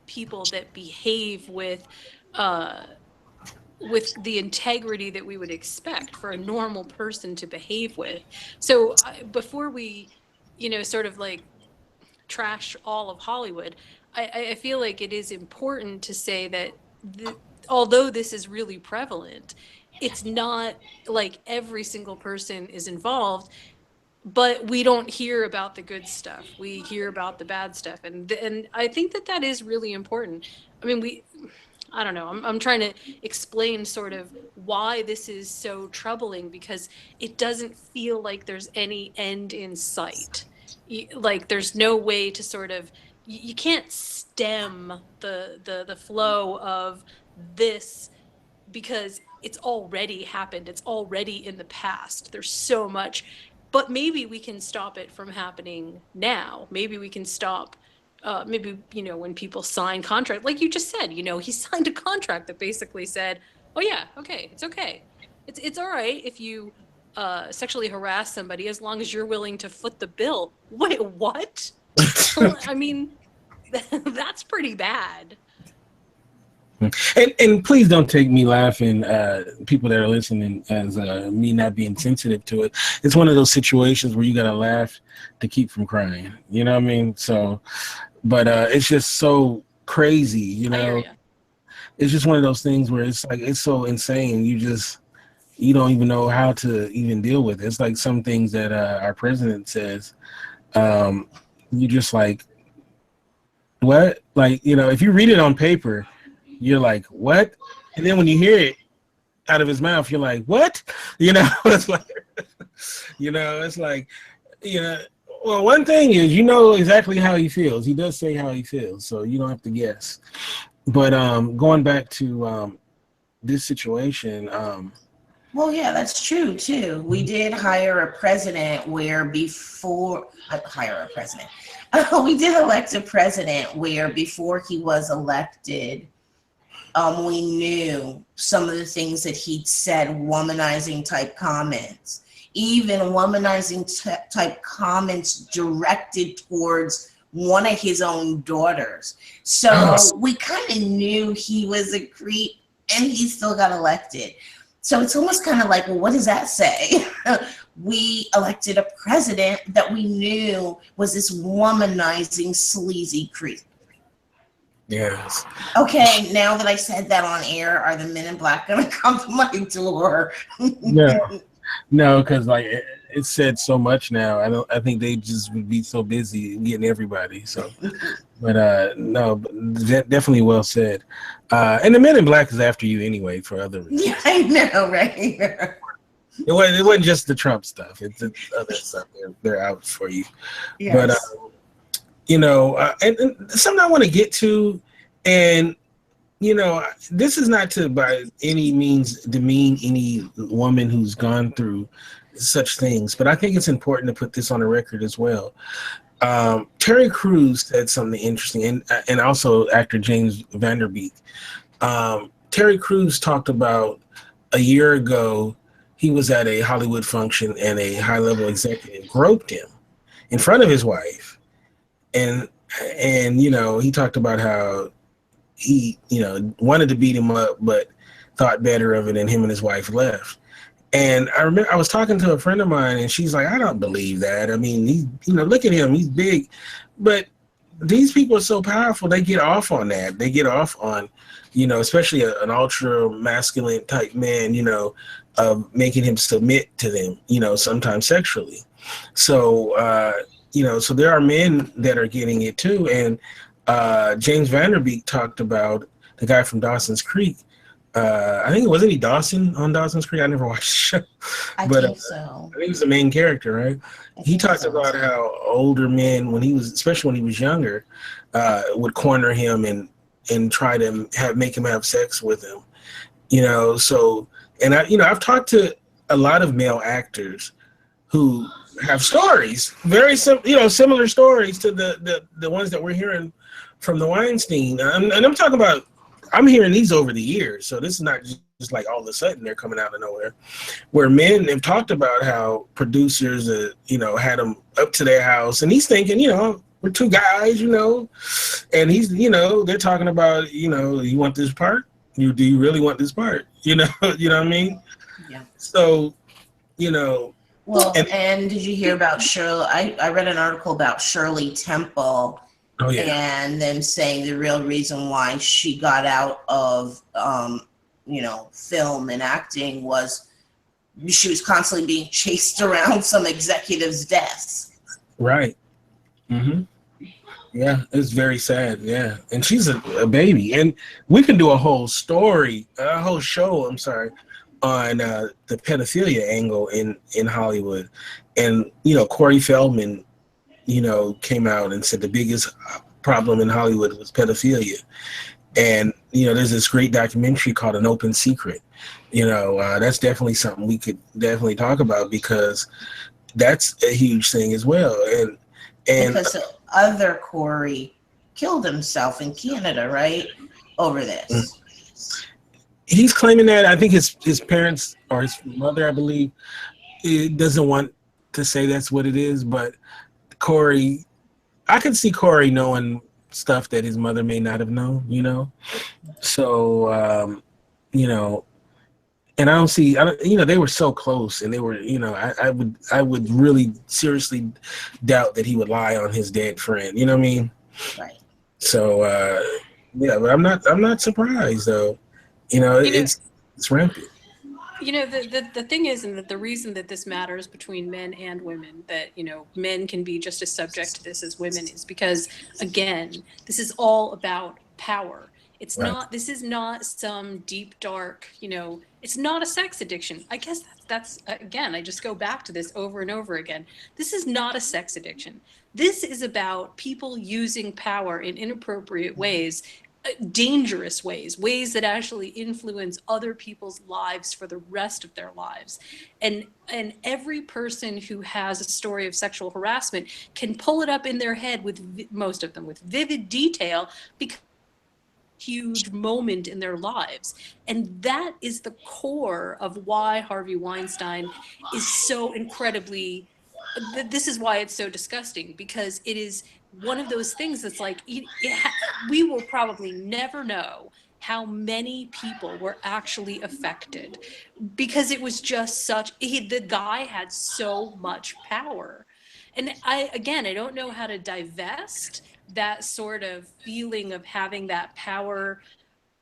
people that behave with the integrity that we would expect for a normal person to behave with. So before we sort of trash all of Hollywood, I feel like it is important to say that although this is really prevalent, it's not like every single person is involved, but we don't hear about the good stuff. We hear about the bad stuff. And I think that is really important. I mean, I don't know. I'm trying to explain sort of why this is so troubling, because it doesn't feel like there's any end in sight. There's no way to sort of, you can't stem the flow of this because it's already happened. It's already in the past. There's so much, but maybe we can stop it from happening now. Maybe we can stop, when people sign contract, like you just said, he signed a contract that basically said, oh yeah, okay, it's okay. It's all right if you sexually harass somebody as long as you're willing to foot the bill. Wait, what? I mean, that's pretty bad. And please don't take me laughing, people that are listening, as me not being sensitive to it. It's one of those situations where you gotta laugh to keep from crying. You know what I mean? So, but it's just so crazy. It's just one of those things where it's like it's so insane. You don't even know how to even deal with it. It's like some things that our president says. You just like, what? If you read it on paper, you're like, what? And then when you hear it out of his mouth, you're like, what? It's like, it's like, well, one thing is, exactly how he feels. He does say how he feels, so you don't have to guess. But going back to this situation. Well, yeah, that's true, too. We did hire a president where before... hire a president. We did elect a president where before he was elected, we knew some of the things that he'd said, womanizing type comments, even womanizing type comments directed towards one of his own daughters. So we kind of knew he was a creep, and he still got elected. So it's almost kind of like, well, what does that say? We elected a president that we knew was this womanizing, sleazy creep. Yes. Okay, now that I said that on air, are the men in black going to come to my door? No, because like it said so much now. I think they just would be so busy getting everybody. So, but no, definitely well said. And the men in black is after you anyway for other reasons. Yeah, I know, right? It wasn't just the Trump stuff. It's the other stuff. They're out for you. Yes. But and something I want to get to, and this is not to by any means demean any woman who's gone through such things, but I think it's important to put this on the record as well. Terry Crews said something interesting, and also actor James Van Der Beek. Terry Crews talked about a year ago, he was at a Hollywood function and a high-level executive groped him in front of his wife. And he talked about how he, wanted to beat him up, but thought better of it, and him and his wife left. And I remember I was talking to a friend of mine, and she's like, I don't believe that. I mean, look at him. He's big. But these people are so powerful, they get off on that. They get off on, especially an ultra masculine type man, of making him submit to them, sometimes sexually. So, so there are men that are getting it too. And James Van Der Beek talked about the guy from Dawson's Creek. I think it wasn't he Dawson on Dawson's Creek. I never watched the show. I think so. I think he's the main character, right? He talked about how older men, especially when he was younger, would corner him and try to make him have sex with him. So, and I've talked to a lot of male actors who have stories, very similar stories to the ones that we're hearing from the Weinstein. And I'm talking about, I'm hearing these over the years. So this is not just like all of a sudden they're coming out of nowhere, where men have talked about how producers, had them up to their house, and he's thinking, we're two guys, and he's, they're talking about, you want this part? Do you really want this part? You know what I mean? Yeah. So, Well, and did you hear about Shirley? I read an article about Shirley Temple. Oh, yeah. And them saying the real reason why she got out of, film and acting was she was constantly being chased around some executive's desk. Right. Mm-hmm. Yeah, it's very sad. Yeah, and she's a baby, and we can do a whole show. On the pedophilia angle in Hollywood, and Corey Feldman, came out and said the biggest problem in Hollywood was pedophilia, and there's this great documentary called An Open Secret. That's definitely something we could definitely talk about, because that's a huge thing as well, and because the other Corey killed himself in Canada, right, over this. He's claiming that. I think his parents or his mother, I believe, doesn't want to say that's what it is. But Corey, I could see Corey knowing stuff that his mother may not have known, So, and I don't see, they were so close, and they were, I would really seriously doubt that he would lie on his dead friend. You know what I mean? Right. So, yeah, but I'm not surprised though. It's rampant. The thing is, and that the reason that this matters between men and women, that, men can be just as subject to this as women, is because, again, this is all about power. It's right. This is not some deep, dark, it's not a sex addiction. I guess that's again, I just go back to this over and over again. This is not a sex addiction. This is about people using power in inappropriate ways, dangerous ways that actually influence other people's lives for the rest of their lives. And every person who has a story of sexual harassment can pull it up in their head, with most of them with vivid detail, because huge moment in their lives. And that is the core of why Harvey Weinstein is so incredibly, this is why it's so disgusting, because it is one of those things that's like, we will probably never know how many people were actually affected, because it was just such, the guy had so much power. And I don't know how to divest that sort of feeling of having that power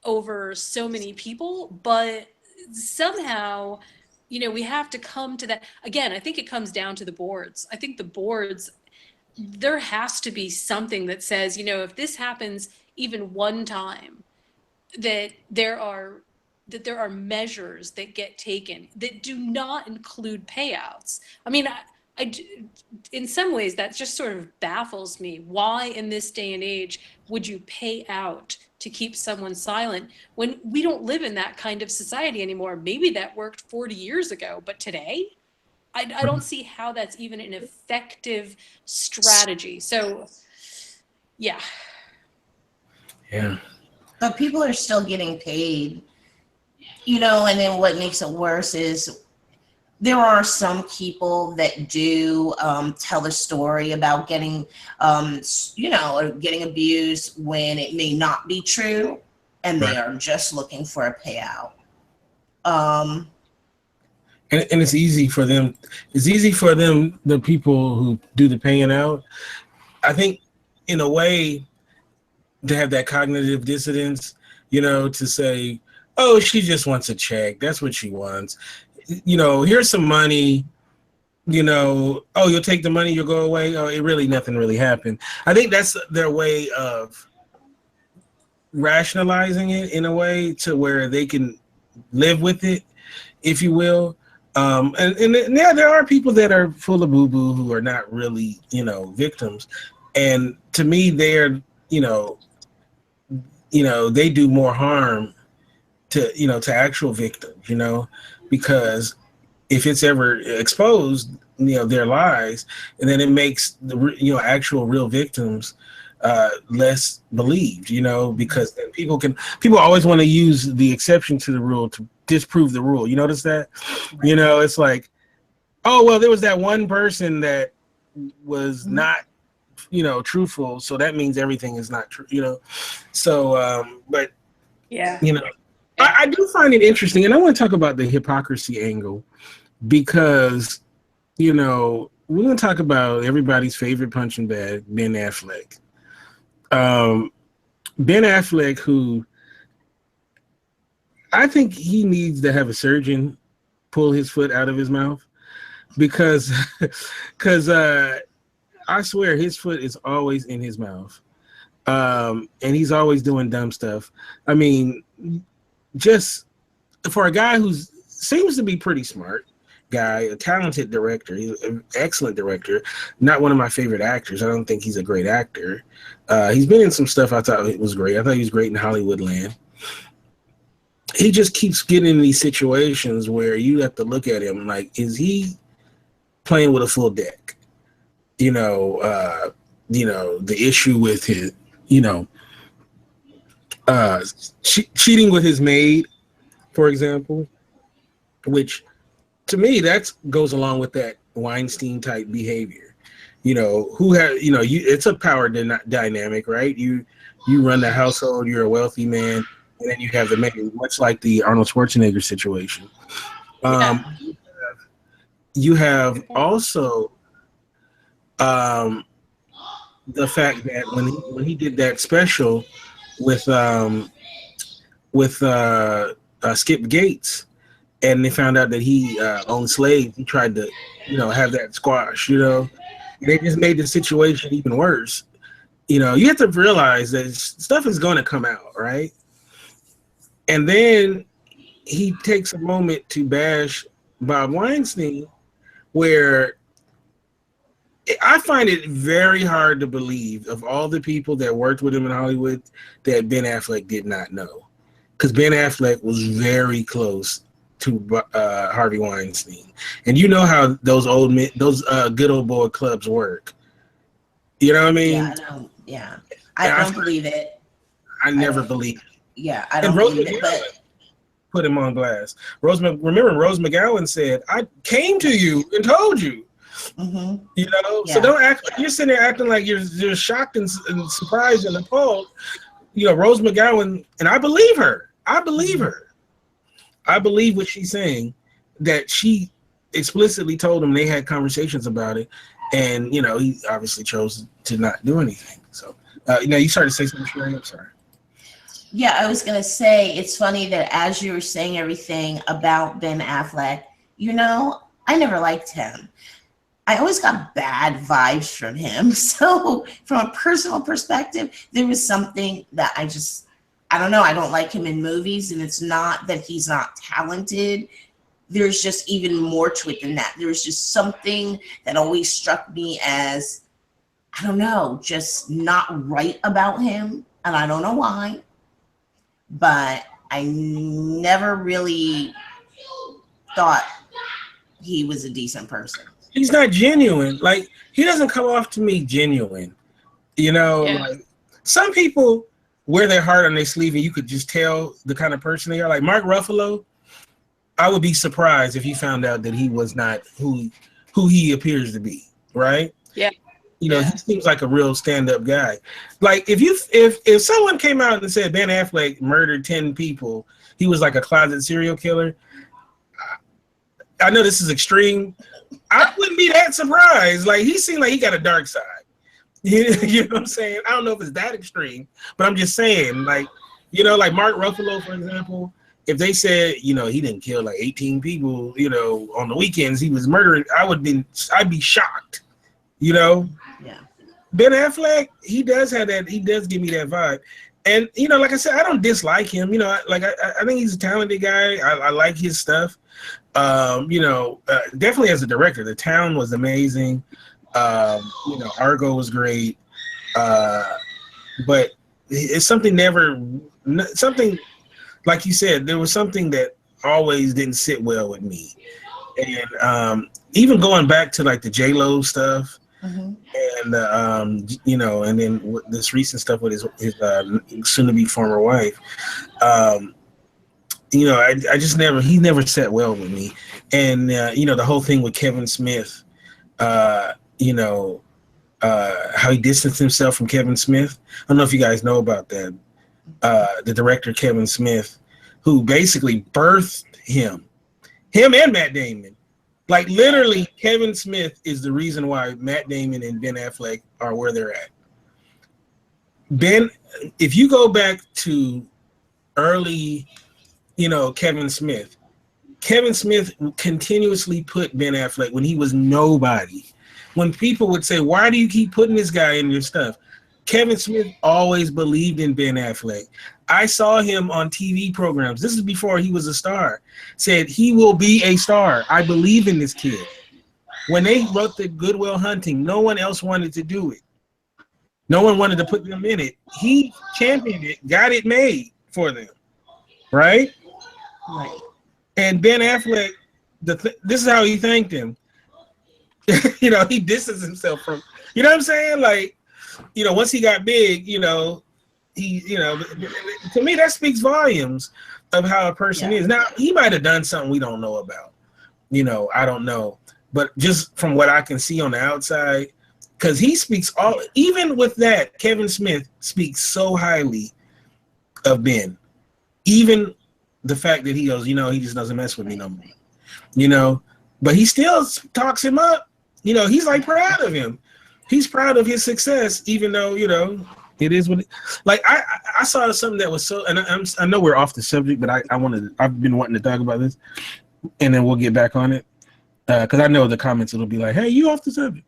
over so many people, but somehow, we have to come to that. Again, I think it comes down to the boards. I think the boards, there has to be something that says, if this happens even one time, that there are measures that get taken that do not include payouts. I mean, in some ways that just sort of baffles me. Why in this day and age would you pay out to keep someone silent when we don't live in that kind of society anymore? Maybe that worked 40 years ago, but today, I don't see how that's even an effective strategy. So, yeah. Yeah. But people are still getting paid, and then what makes it worse is there are some people that do tell a story about getting, or getting abused when it may not be true, and they are just looking for a payout. And it's easy for them. It's easy for them, the people who do the paying out, I think, in a way, to have that cognitive dissonance, to say, oh, she just wants a check. That's what she wants. Here's some money, oh, you'll take the money, you'll go away. Oh, nothing really happened. I think that's their way of rationalizing it in a way to where they can live with it, if you will. And there are people that are full of boo-boo who are not really, victims. And to me, they're, they do more harm to actual victims, because if it's ever exposed, their lies, and then it makes the, actual real victims less believed, because then people always want to use the exception to the rule to disprove the rule. You notice that? It's like, oh, well, there was that one person that was not, truthful, so that means everything is not true, So, but yeah, I do find it interesting, and I want to talk about the hypocrisy angle, because, we're going to talk about everybody's favorite punching bag, Ben Affleck. Ben Affleck, who I think he needs to have a surgeon pull his foot out of his mouth, because I swear his foot is always in his mouth, and he's always doing dumb stuff. I mean, just for a guy who seems to be pretty smart guy, a talented director, he's an excellent director, not one of my favorite actors. I don't think he's a great actor. He's been in some stuff I thought it was great. I thought he was great in Hollywoodland. He just keeps getting in these situations where you have to look at him like, is he playing with a full deck? The issue with his, cheating with his maid, for example, which to me that goes along with that Weinstein type behavior. Who has, it's a power dynamic, right? You run the household, you're a wealthy man, and then you have the maid, much like the Arnold Schwarzenegger situation. You have also the fact that when he did that special with Skip Gates, and they found out that he owned slaves, he tried to have that squash. They just made the situation even worse. You have to realize that stuff is going to come out, right? And then he takes a moment to bash Bob Weinstein, where I find it very hard to believe, of all the people that worked with him in Hollywood, that Ben Affleck did not know. Because Ben Affleck was very close to Harvey Weinstein. And you know how those good old boy clubs work. You know what I mean? Yeah, I know. Yeah. I don't believe it. I never believed it. Yeah, I And don't Rose believe it, but McGowan put him on blast. Remember Rose McGowan said, "I came to you and told you." mm-hmm. You know, Yeah. so don't act like you're sitting there acting like you're shocked and surprised and appalled. You know, Rose McGowan, and I believe her. I believe her. I believe what she's saying, that she explicitly told him they had conversations about it, and you know, he obviously chose to not do anything. So, you know, you started to say something, Sherry. I'm sorry. Yeah, I was gonna say it's funny that as you were saying everything about Ben Affleck, you know, I never liked him. I always got bad vibes from him. So from a personal perspective, there was something that I don't know. I don't like him in movies, and it's not that he's not talented. There's just even more to it than that. There's just something that always struck me as, I don't know, just not right about him. And I don't know why, but I never really thought he was a decent person. He's not genuine. Like, he doesn't come off to me genuine. You know, like some people wear their heart on their sleeve and you could just tell the kind of person they are. Like Mark Ruffalo, I would be surprised if you found out that he was not who he appears to be, right? Yeah. You know, he seems like a real stand-up guy. Like if someone came out and said Ben Affleck murdered 10 people, he was like a closet serial killer, I know this is extreme. I wouldn't be that surprised. Like, he seemed like he got a dark side. You know what I'm saying? I don't know if it's that extreme, but I'm just saying, like, you know, like Mark Ruffalo, for example, if they said, you know, he didn't kill like 18 people, you know, on the weekends, he was murdering, I'd be shocked, you know? Yeah. Ben Affleck, he does have that, he does give me that vibe. And, you know, like I said, I don't dislike him. You know, I think he's a talented guy. I like his stuff. You know, definitely as a director, The Town was amazing. You know, Argo was great. But it's something like you said, there was something that always didn't sit well with me. And even going back to like the J-Lo stuff, and you know, and then this recent stuff with his soon-to-be former wife, you know, he never sat well with me. And you know, the whole thing with Kevin Smith, you know, how he distanced himself from Kevin Smith. I don't know if you guys know about that. The director Kevin Smith, who basically birthed him and Matt Damon. Like, literally, Kevin Smith is the reason why Matt Damon and Ben Affleck are where they're at. If you go back to early, you know, Kevin Smith continuously put Ben Affleck when he was nobody. When people would say, why do you keep putting this guy in your stuff? Kevin Smith always believed in Ben Affleck. I saw him on TV programs. This is before he was a star. Said he will be a star. I believe in this kid. When they wrote the Good Will Hunting, no one else wanted to do it. No one wanted to put them in it. He championed it, got it made for them. Right? Right. And Ben Affleck, this is how he thanked him. You know, he distanced himself from, you know what I'm saying? Like, you know, once he got big, you know, to me, that speaks volumes of how a person is. Now, he might have done something we don't know about. You know, I don't know. But just from what I can see on the outside, because he speaks even with that, Kevin Smith speaks so highly of Ben. Even the fact that he goes, you know, he just doesn't mess with me no more. You know, but he still talks him up. You know, he's like proud of him. He's proud of his success, even though, you know, it is what it, like I saw something that was so, and I know we're off the subject, but I've been wanting to talk about this, and then we'll get back on it, because I know the comments it'll be like, hey, you off the subject.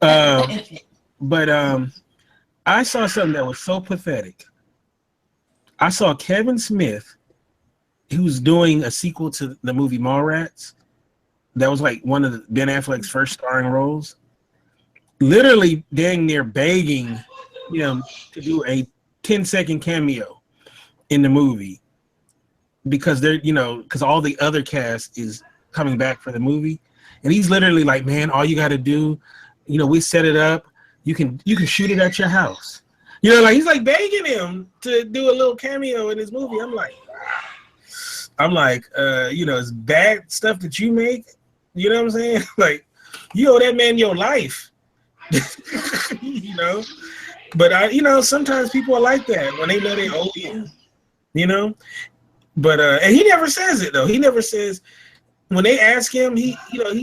But I saw something that was so pathetic. I saw Kevin Smith, who's doing a sequel to the movie Mallrats. That was like one of Ben Affleck's first starring roles. Literally dang near begging him to do a 10-second cameo in the movie because because all the other cast is coming back for the movie, and he's literally like, man, all you got to do, you know, we set it up. You can shoot it at your house. You know, like he's like begging him to do a little cameo in his movie. I'm like, you know, it's bad stuff that you make. You know what I'm saying? Like, you owe that man your life. You know? But you know, sometimes people are like that when they know they owe you. You know? But and he never says it though. He never says when they ask him, he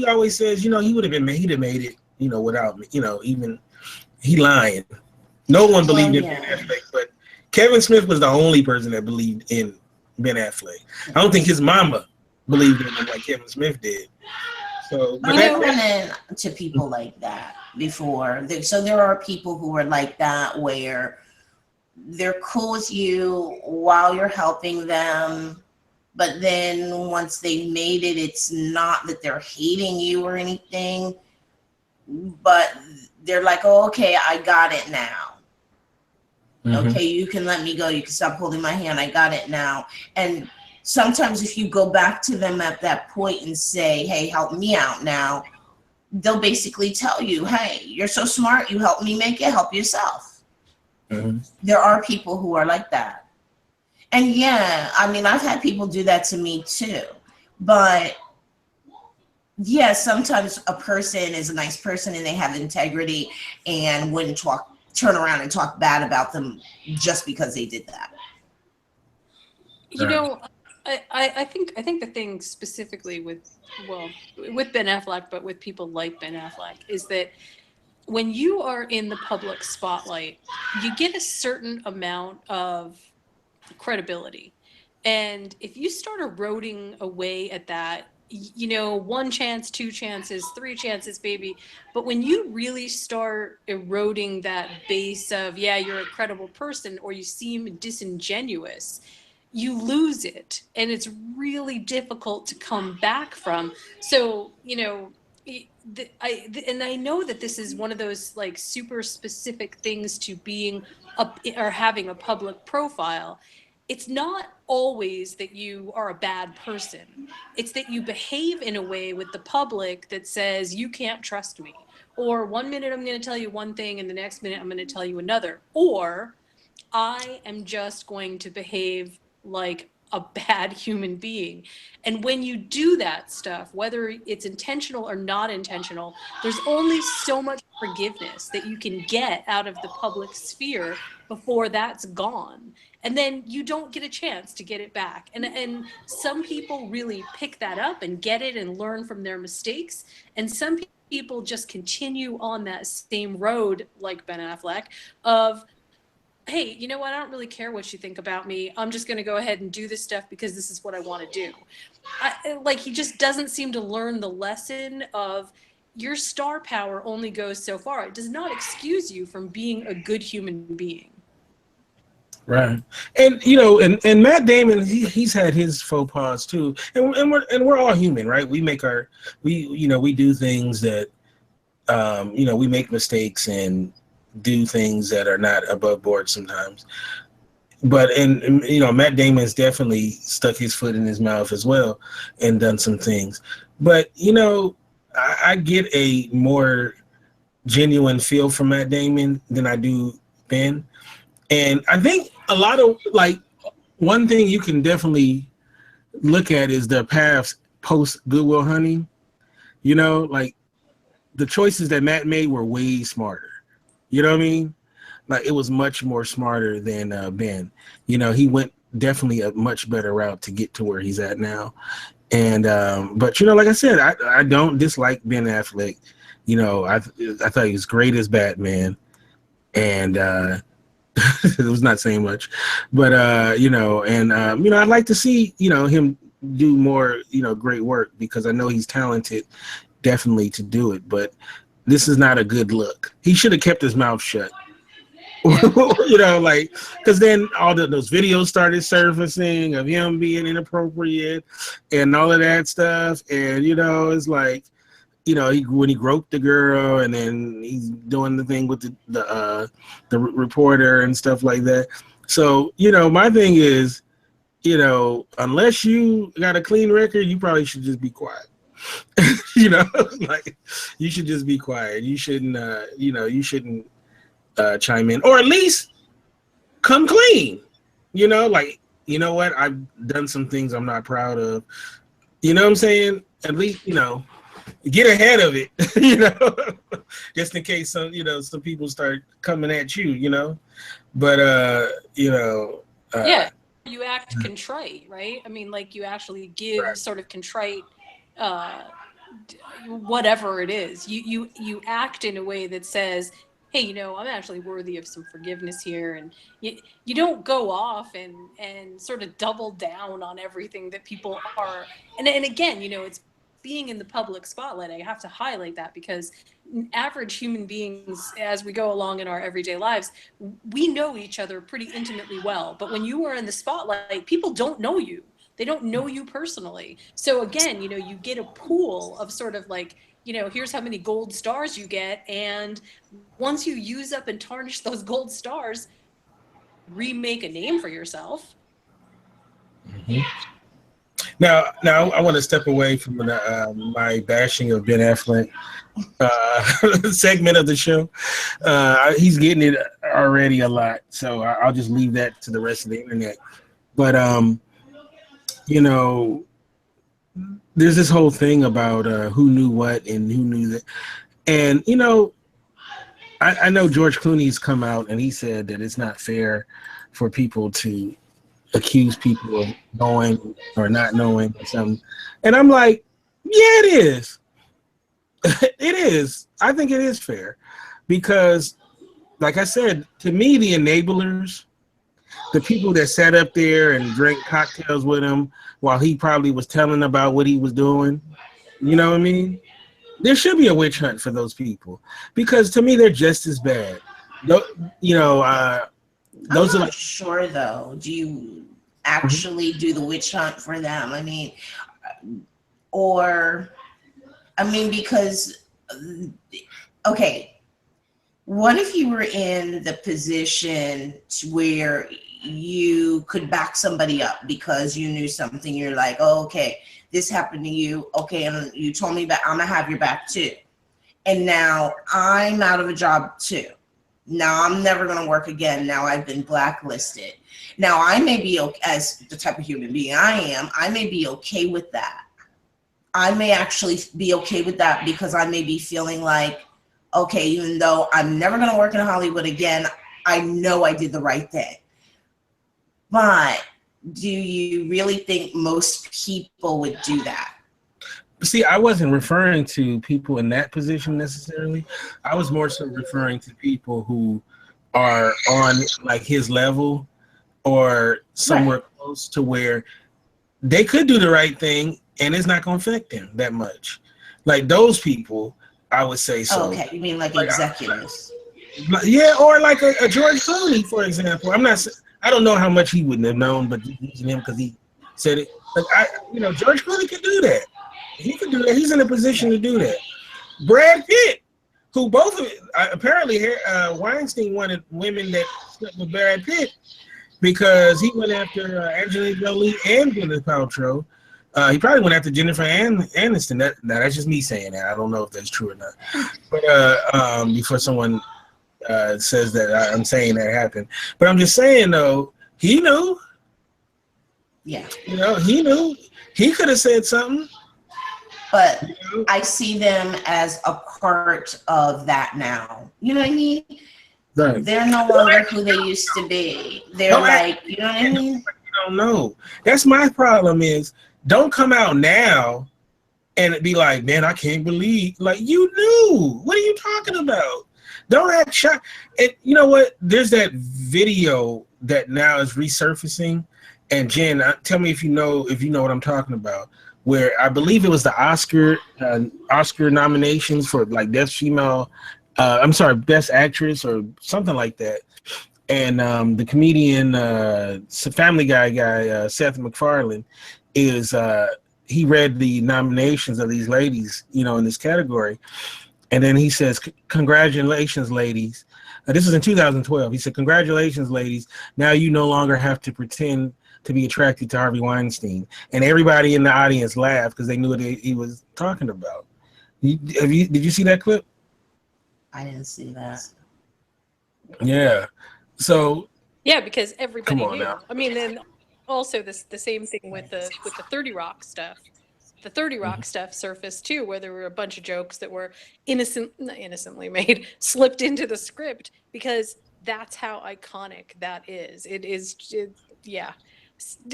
always says, you know, he'd have made it, you know, without me, you know, even he lying. No one believed in Ben Affleck, but Kevin Smith was the only person that believed in Ben Affleck. I don't think his mama believed in him like Kevin Smith did. So, but I run into people like that before. So there are people who are like that where they're cool with you while you're helping them, but then once they made it, it's not that they're hating you or anything, but they're like, oh, okay, I got it now. Okay, you can let me go. You can stop holding my hand. I got it now. And sometimes if you go back to them at that point and say, hey, help me out now, they'll basically tell you, hey, you're so smart. You helped me make it. Help yourself. There are people who are like that. And yeah, I mean, I've had people do that to me too. But yeah, sometimes a person is a nice person and they have integrity and wouldn't turn around and talk bad about them just because they did that. You know, I think the thing specifically with Ben Affleck, but with people like Ben Affleck, is that when you are in the public spotlight, you get a certain amount of credibility. And if you start eroding away at that, you know, 1 chance, 2 chances, 3 chances, baby. But when you really start eroding that base of, yeah, you're a credible person, or you seem disingenuous, you lose it. And it's really difficult to come back from. So, you know, I know that this is one of those like super specific things to being up or having a public profile. It's not always that you are a bad person. It's that you behave in a way with the public that says you can't trust me. Or 1 minute I'm going to tell you one thing and the next minute I'm going to tell you another. Or I am just going to behave like a bad human being. And when you do that stuff, whether it's intentional or not intentional, there's only so much forgiveness that you can get out of the public sphere before that's gone. And then you don't get a chance to get it back. And some people really pick that up and get it and learn from their mistakes. And some people just continue on that same road, like Ben Affleck, of, hey, you know what? I don't really care what you think about me. I'm just going to go ahead and do this stuff because this is what I want to do. Like, he just doesn't seem to learn the lesson of your star power only goes so far. It does not excuse you from being a good human being. Right. And, you know, and Matt Damon, he's had his faux pas too. And we're all human, right? We do things that, you know, we make mistakes and do things that are not above board sometimes. But, and you know, Matt Damon's definitely stuck his foot in his mouth as well and done some things. But, you know, I get a more genuine feel from Matt Damon than I do Ben. And I think a lot of, like, one thing you can definitely look at is their paths post Good Will Hunting. You know, like, the choices that Matt made were way smarter. You know what I mean? Like, it was much more smarter than Ben. You know, he went definitely a much better route to get to where he's at now. And but, you know, like I said, I don't dislike Ben Affleck. You know, I thought he was great as Batman. And it was not saying much, but you know, and you know, I'd like to see, you know, him do more, you know, great work, because I know he's talented definitely to do it, but this is not a good look. He should have kept his mouth shut. You know, like, because then all those videos started surfacing of him being inappropriate and all of that stuff, and you know, it's like, you know, when he groped the girl, and then he's doing the thing with the reporter and stuff like that. So, you know, my thing is, you know, unless you got a clean record, you probably should just be quiet. You know, like, you should just be quiet. You shouldn't, you know, you shouldn't chime in, or at least come clean. You know, like, you know what? I've done some things I'm not proud of. You know what I'm saying? At least, you know, get ahead of it, you know, just in case some, you know, some people start coming at you, you know. But you know, yeah, you act contrite, right? I mean, like you actually give right. sort of contrite whatever it is. You act in a way that says, hey, you know, I'm actually worthy of some forgiveness here, and you don't go off and sort of double down on everything that people are. And again, you know, it's being in the public spotlight. I have to highlight that because average human beings, as we go along in our everyday lives, we know each other pretty intimately well. But when you are in the spotlight, people don't know you. They don't know you personally. So again, you know, you get a pool of sort of like, you know, here's how many gold stars you get. And once you use up and tarnish those gold stars, remake a name for yourself. Mm-hmm. Now I want to step away from my bashing of Ben Affleck segment of the show. He's getting it already a lot, so I'll just leave that to the rest of the internet. But you know, there's this whole thing about who knew what and who knew that. And, you know, I know George Clooney's come out and he said that it's not fair for people to accuse people of knowing or not knowing or something. And I'm like, yeah, it is. It is. I think it is fair because, like I said, to me, the enablers, the people that sat up there and drank cocktails with him while he probably was telling about what he was doing, you know what I mean? There should be a witch hunt for those people because to me they're just as bad. You know, those I'm are not sure though. Do you actually do the witch hunt for them? I mean, or I mean, because okay, what if you were in the position where you could back somebody up because you knew something? You're like, oh, okay, this happened to you. Okay, and you told me that I'm gonna have your back too. And now I'm out of a job too. Now I'm never gonna work again. Now I've been blacklisted. Now I may be okay, as the type of human being I am, I may be okay with that. I may actually be okay with that because I may be feeling like, okay, even though I'm never gonna work in Hollywood again, I know I did the right thing. But do you really think most people would do that? See, I wasn't referring to people in that position necessarily. I was more so referring to people who are on like his level or somewhere close to where they could do the right thing and it's not going to affect them that much. Like those people, I would say so. Oh, okay, you mean like executives? Yeah, or like a George Clooney, for example. I don't know how much he wouldn't have known, but using him because he said it. Like George Clooney could do that. He could do that. He's in a position to do that. Brad Pitt, who both of apparently Weinstein wanted women that slept with Brad Pitt because he went after Angelina Jolie and Gwyneth Paltrow. He probably went after Jennifer Aniston. That's just me saying that. I don't know if that's true or not. But before someone says that I'm saying that happened, but I'm just saying though, he knew. Yeah. He knew. He could have said something. But I see them as a part of that now. You know what I mean? Right. They're no longer who they used to be. They're like, you know what I mean? You don't know. That's my problem is don't come out now and be like, man, I can't believe. Like, you knew. What are you talking about? Don't act shocked. And you know what? There's that video that now is resurfacing. And Jen, tell me if you know what I'm talking about. Where I believe it was the Oscar nominations for like best actress or something like that. And the comedian, Family Guy, Seth MacFarlane, he read the nominations of these ladies, in this category. And then he says, congratulations, ladies. This was in 2012. He said, congratulations, ladies. Now you no longer have to pretend to be attracted to Harvey Weinstein. And everybody in the audience laughed because they knew what he was talking about. Did you see that clip? I didn't see that. Yeah. So Yeah, because everybody Come on knew. now. I mean, then also the same thing with the 30 Rock stuff. The 30 Rock stuff surfaced too, where there were a bunch of jokes that were not innocently made, slipped into the script, because that's how iconic that is. Yeah.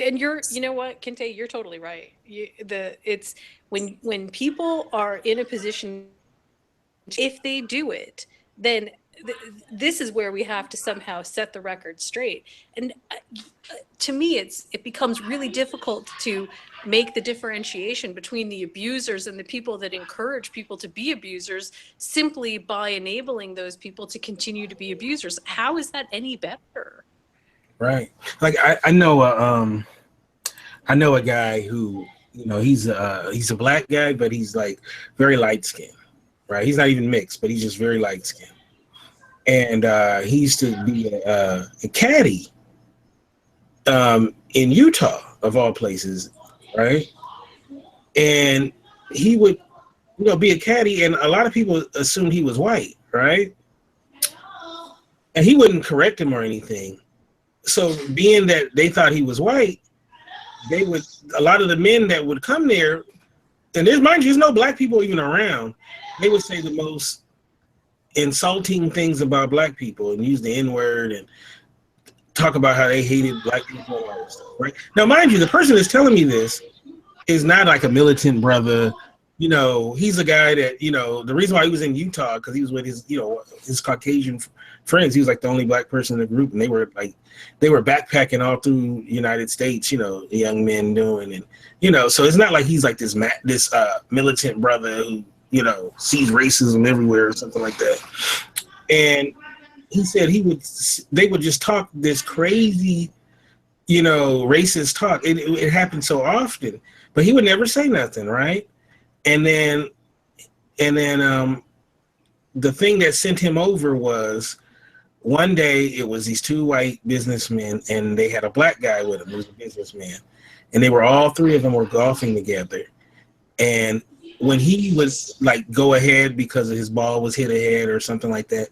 And you know what, Kente, you're totally right. It's when people are in a position, if they do it, then this is where we have to somehow set the record straight. And to me, it becomes really difficult to make the differentiation between the abusers and the people that encourage people to be abusers simply by enabling those people to continue to be abusers. How is that any better? Right. Like I know a guy who, he's a black guy, but he's like very light skinned, right? He's not even mixed, but he's just very light skinned. And he used to be a caddy in Utah, of all places, right? And he would, be a caddy, and a lot of people assumed he was white, right? And he wouldn't correct him or anything. So being that they thought he was white, a lot of the men that would come there, and mind you, there's no black people even around, they would say the most insulting things about black people and use the N-word and talk about how they hated black people and all that stuff, right? Now, mind you, the person that's telling me this is not like a militant brother. He's a guy that, the reason why he was in Utah, because he was with his Caucasian friends. He was like the only black person in the group, and they were backpacking all through the United States, young men doing, and, so it's not like he's like this militant brother who, sees racism everywhere or something like that. And he said they would just talk this crazy, racist talk. It happened so often, but he would never say nothing, right? And then the thing that sent him over was one day it was these two white businessmen, and they had a black guy with them who was a businessman, and all three of them were golfing together. And when he was like go ahead because his ball was hit ahead or something like that,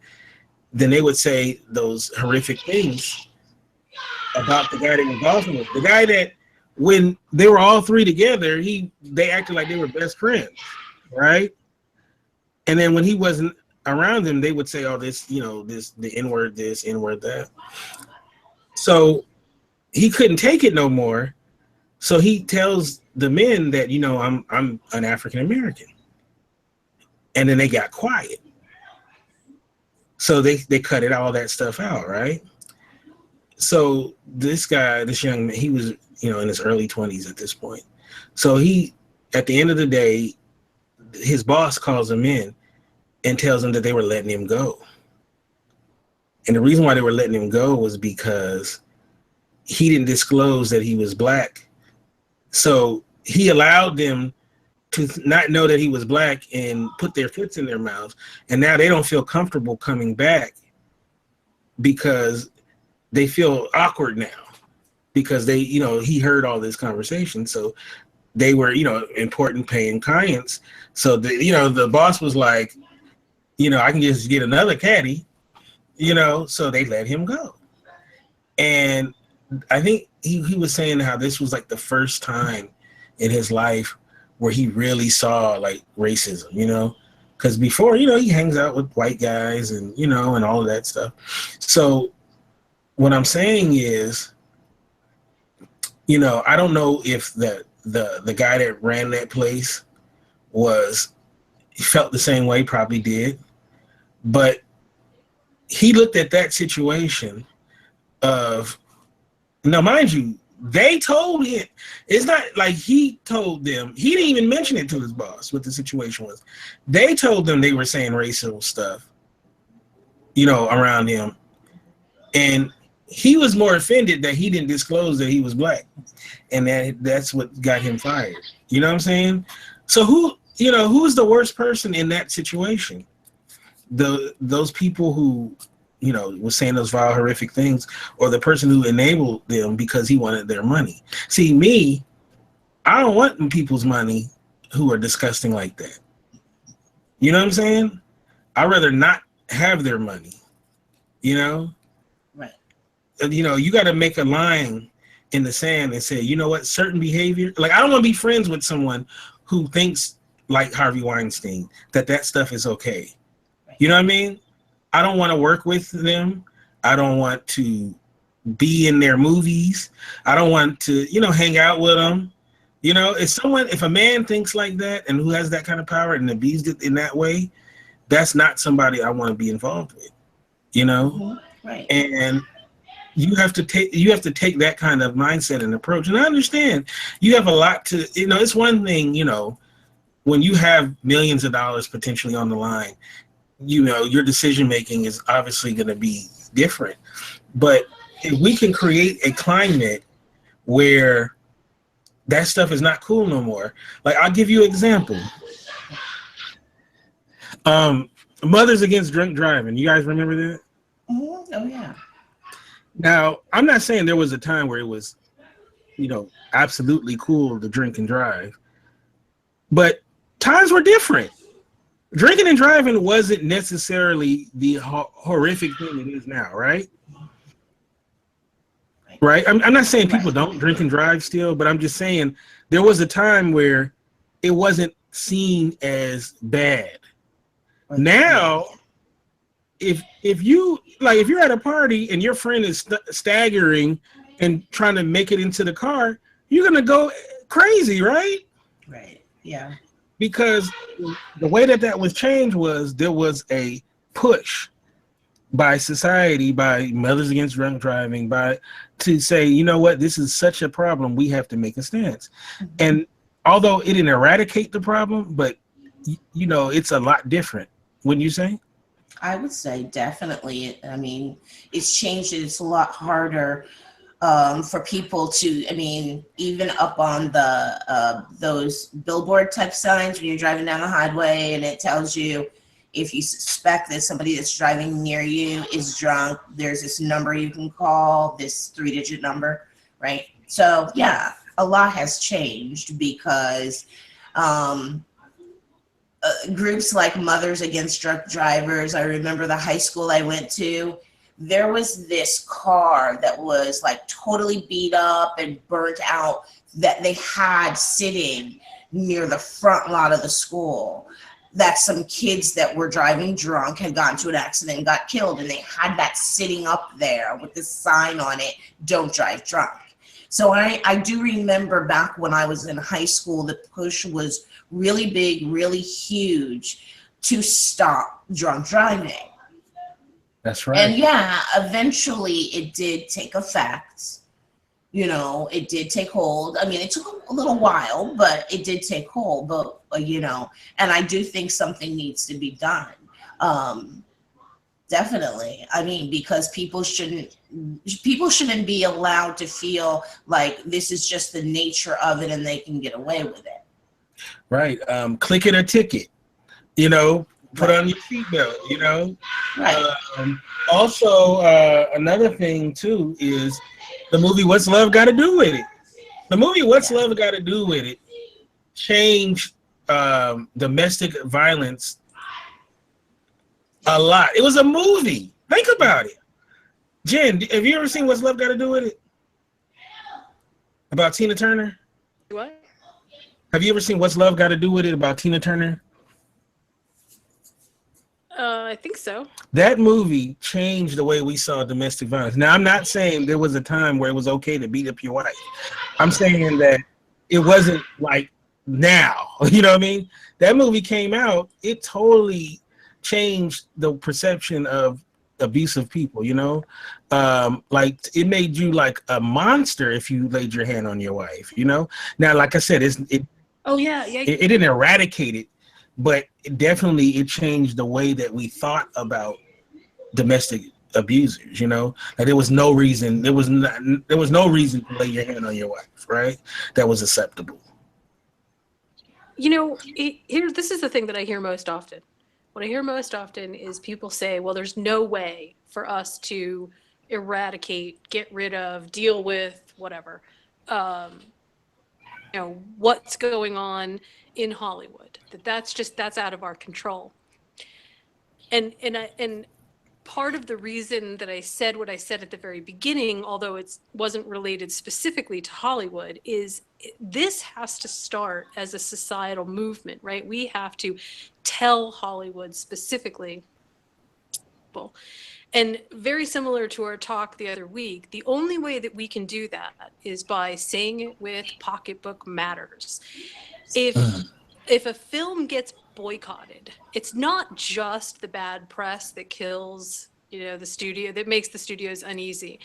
then they would say those horrific things about the guy they were golfing with. The guy that, when they were all three together, they acted like they were best friends, right? And then when he wasn't around them, they would say, "Oh, the N-word, this N-word, that." So he couldn't take it no more. So he tells the men that, I'm an African American, and then they got quiet. So they cut all that stuff out, right? So this young man, he was, in his early 20s at this point. So at the end of the day, his boss calls him in and tells him that they were letting him go. And the reason why they were letting him go was because he didn't disclose that he was black. So he allowed them to not know that he was black and put their foots in their mouths. And now they don't feel comfortable coming back because they feel awkward now because he heard all this conversation. So they were, important paying clients. So the boss was like, I can just get another caddy, so they let him go. And I think he was saying how this was like the first time in his life where he really saw like racism, because before, he hangs out with white guys and, and all of that stuff. So what I'm saying is, I don't know if the guy that ran that place felt the same way, probably did, but he looked at that situation of, now mind you, they told him, it's not like he told them, he didn't even mention it to his boss what the situation was. They told them they were saying racial stuff, around him. And he was more offended that he didn't disclose that he was black. And that's what got him fired. You know what I'm saying? So who's the worst person in that situation? Those people who, was saying those vile, horrific things, or the person who enabled them because he wanted their money. See, me, I don't want people's money who are disgusting like that. You know what I'm saying? I'd rather not have their money, Right. you got to make a line in the sand and say, you know what, certain behavior, like I don't want to be friends with someone who thinks like Harvey Weinstein, that stuff is okay. You know what I mean? I don't want to work with them. I don't want to be in their movies. I don't want to, hang out with them. If a man thinks like that and who has that kind of power and abused it in that way, that's not somebody I want to be involved with, Right. And you have to take that kind of mindset and approach. And I understand you have a lot to, it's one thing, when you have millions of dollars potentially on the line, your decision making is obviously going to be different. But if we can create a climate where that stuff is not cool no more, like I'll give you an example. Mothers Against Drunk Driving. You guys remember that? Oh yeah. Now, I'm not saying there was a time where it was, absolutely cool to drink and drive, but times were different. Drinking and driving wasn't necessarily the horrific thing it is now, right? Right. I'm not saying people don't drink and drive still, but I'm just saying there was a time where it wasn't seen as bad. Now, if you're at a party and your friend is staggering and trying to make it into the car, you're gonna go crazy, right? Right. Yeah. Because the way that was changed was there was a push by society, by Mothers Against Drunk Driving, to say, you know what, this is such a problem, we have to make a stance. Mm-hmm. And although it didn't eradicate the problem, but it's a lot different, wouldn't you say? I would say definitely. I mean, it's changed. It's a lot harder for people to, even up on the those billboard type signs when you're driving down the highway and it tells you if you suspect that somebody that's driving near you is drunk, there's this number you can call, this 3-digit number, right? So yeah, a lot has changed because groups like Mothers Against Drunk Drivers, I remember the high school I went to, there was this car that was like totally beat up and burnt out that they had sitting near the front lot of the school, that some kids that were driving drunk had gotten to an accident and got killed, and they had that sitting up there with this sign on it, don't drive drunk. So I do remember back when I was in high school, the push was really big, really huge to stop drunk driving. That's right. And yeah, eventually it did take effect. It did take hold. I mean, it took a little while, but it did take hold. But, and I do think something needs to be done. Definitely. I mean, because people shouldn't be allowed to feel like this is just the nature of it and they can get away with it. Right. Click it or ticket, put on your seatbelt, Right. Also, another thing too is the movie What's Love Got to Do with It? The movie What's Love Got to Do with It changed domestic violence a lot. It was a movie. Think about it. Jen, have you ever seen What's Love Got to Do with It? About Tina Turner? What? Have you ever seen What's Love Got to Do with It about Tina Turner? I think so. That movie changed the way we saw domestic violence. Now, I'm not saying there was a time where it was okay to beat up your wife. I'm saying that it wasn't like now. You know what I mean? That movie came out, it totally changed the perception of abusive people, like it made you like a monster if you laid your hand on your wife, Now, like I said, it didn't eradicate it, but it changed the way that we thought about domestic abusers, like there was no reason to lay your hand on your wife, right? That was acceptable. This is the thing that I hear most often. What I hear most often is people say, well, there's no way for us to eradicate, get rid of, deal with, whatever, what's going on in Hollywood. That's out of our control. And part of the reason that I said what I said at the very beginning, although it wasn't related specifically to Hollywood, is this has to start as a societal movement, right? We have to tell Hollywood specifically. And very similar to our talk the other week, the only way that we can do that is by saying it with Pocketbook Matters. If a film gets boycotted, it's not just the bad press that kills, the studio, that makes the studios uneasy.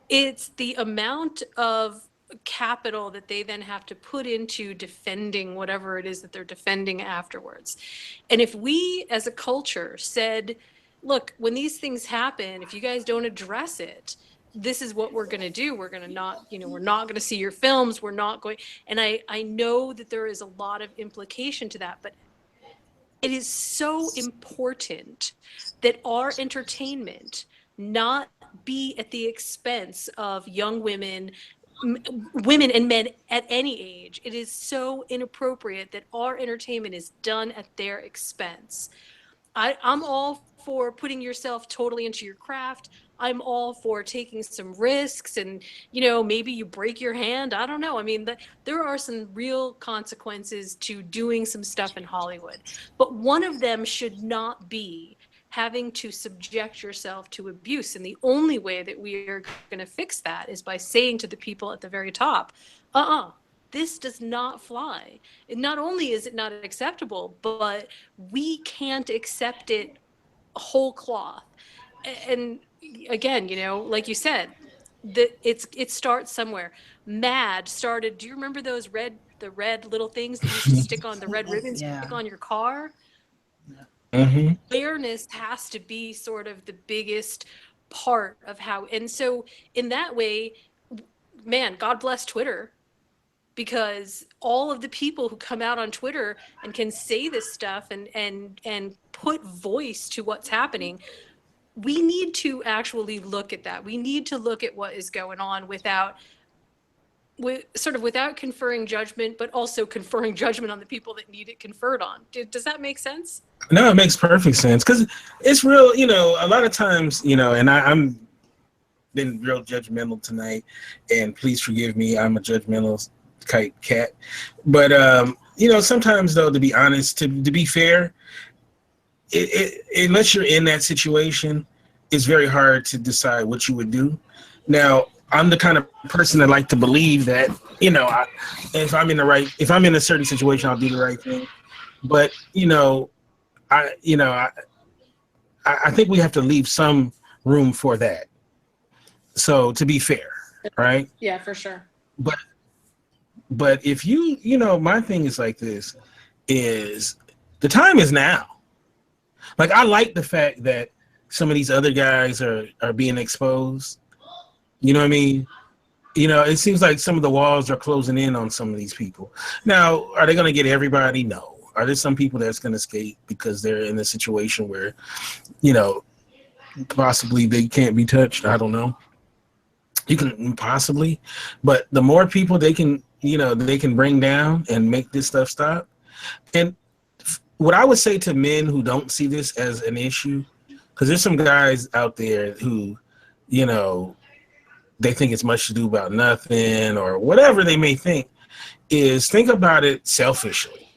It's the amount of capital that they then have to put into defending whatever it is that they're defending afterwards. And if we as a culture said, look, when these things happen, if you guys don't address it, this is what we're going to do. We're going to not, we're not going to see your films. We're not going. And I know that there is a lot of implication to that, but it is so important that our entertainment not be at the expense of young women and men at any age. It is so inappropriate that our entertainment is done at their expense. I'm all for putting yourself totally into your craft. I'm all for taking some risks and, maybe you break your hand. I don't know. I mean, there are some real consequences to doing some stuff in Hollywood, but one of them should not be having to subject yourself to abuse. And the only way that we are going to fix that is by saying to the people at the very top, this does not fly. And not only is it not acceptable, but we can't accept it whole cloth. And again, like you said, it starts somewhere. MAD started. Do you remember those red little things that you used to stick on, the red ribbons you stick on your car? Mm-hmm. Awareness has to be sort of the biggest part of how. And so in that way, man, God bless Twitter. Because all of the people who come out on Twitter and can say this stuff and put voice to what's happening, we need to actually look at that. We need to look at what is going on without conferring judgment, but also conferring judgment on the people that need it conferred on. Does that make sense? No, it makes perfect sense because it's real. A lot of times, and I'm been real judgmental tonight, and please forgive me. I'm a judgmental type cat, but sometimes though, to be honest, to be fair, unless you're in that situation, it's very hard to decide what you would do. Now, I'm the kind of person that like to believe that if I'm in a certain situation, I'll do the right thing. But I think we have to leave some room for that. So to be fair, right? Yeah, for sure. But if my thing is like this, is the time is now. Like, I like the fact that some of these other guys are being exposed. You know what I mean? It seems like some of the walls are closing in on some of these people. Now, are they going to get everybody? No. Are there some people that's going to escape because they're in a situation where, possibly they can't be touched? I don't know. You can possibly, but the more people they can bring down and make this stuff stop. And what I would say to men who don't see this as an issue, because there's some guys out there who, they think it's much to do about nothing or whatever they may think, is think about it selfishly.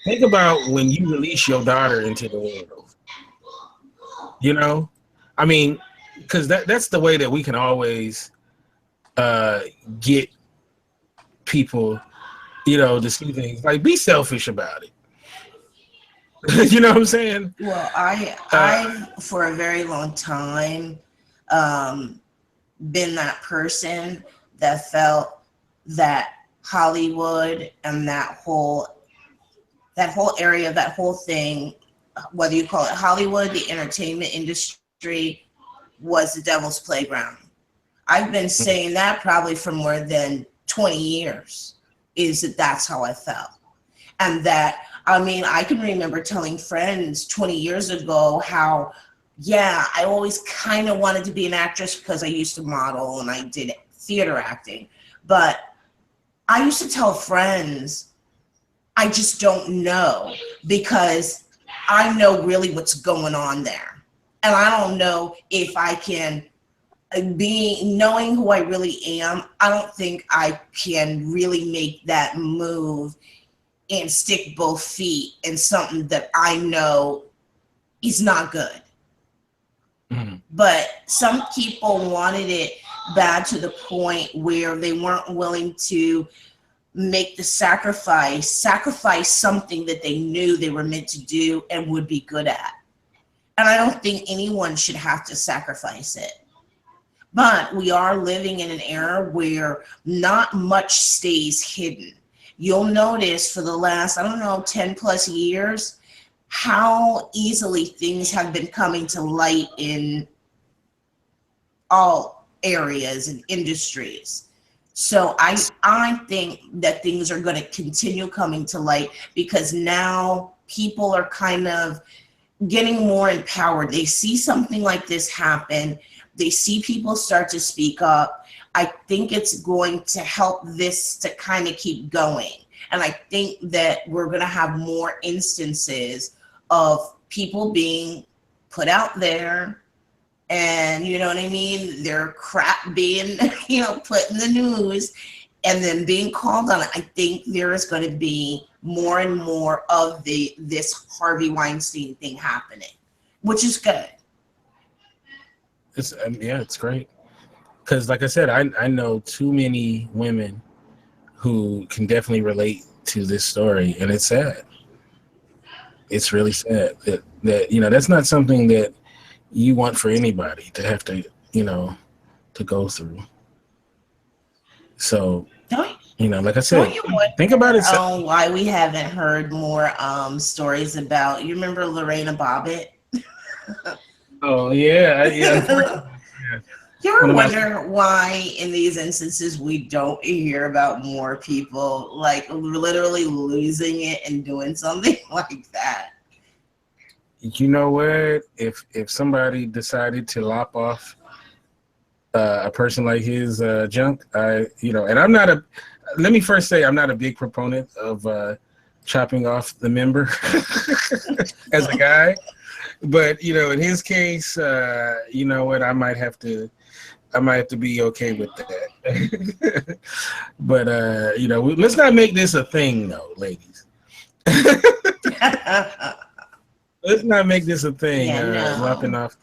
Think about when you release your daughter into the world. I mean, because that's the way that we can always get people, to see things. Like, be selfish about it. You know what I'm saying? Well, I for a very long time been that person that felt that Hollywood and that whole area, that whole thing, whether you call it Hollywood, the entertainment industry, was the devil's playground. I've been saying that probably for more than 20 years, that's how I felt. And that, I can remember telling friends 20 years ago how, I always kind of wanted to be an actress because I used to model and I did theater acting. But I used to tell friends, I just don't know, because I know really what's going on there. And I don't know if I can, knowing who I really am, I don't think I can really make that move and stick both feet in something that I know is not good. Mm-hmm. But some people wanted it bad to the point where they weren't willing to make the sacrifice something that they knew they were meant to do and would be good at. And I don't think anyone should have to sacrifice it. But we are living in an era where not much stays hidden. You'll notice for the last, 10 plus years, how easily things have been coming to light in all areas and industries. So I think that things are going to continue coming to light because now people are kind of getting more empowered. They see something like this happen. They see people start to speak up. I think it's going to help this to kind of keep going. And I think that we're going to have more instances of people being put out there and, you know what I mean, their crap being, put in the news and then being called on it. I think there is going to be more and more of this Harvey Weinstein thing happening, which is good. It's great. Because like I said, I know too many women who can definitely relate to this story, and it's sad. It's really sad that that's not something that you want for anybody to have to, to go through. So, like I said, think about it. Why we haven't heard more stories about, you remember Lorena Bobbitt? Oh, yeah. You ever wonder why in these instances we don't hear about more people like literally losing it and doing something like that? You know what? If somebody decided to lop off a person like his junk, and I'm not let me first say I'm not a big proponent of chopping off the member as a guy. But, in his case, you know what? I might have to be okay with that. But, let's not make this a thing, though, ladies. Let's not make this a thing, lopping off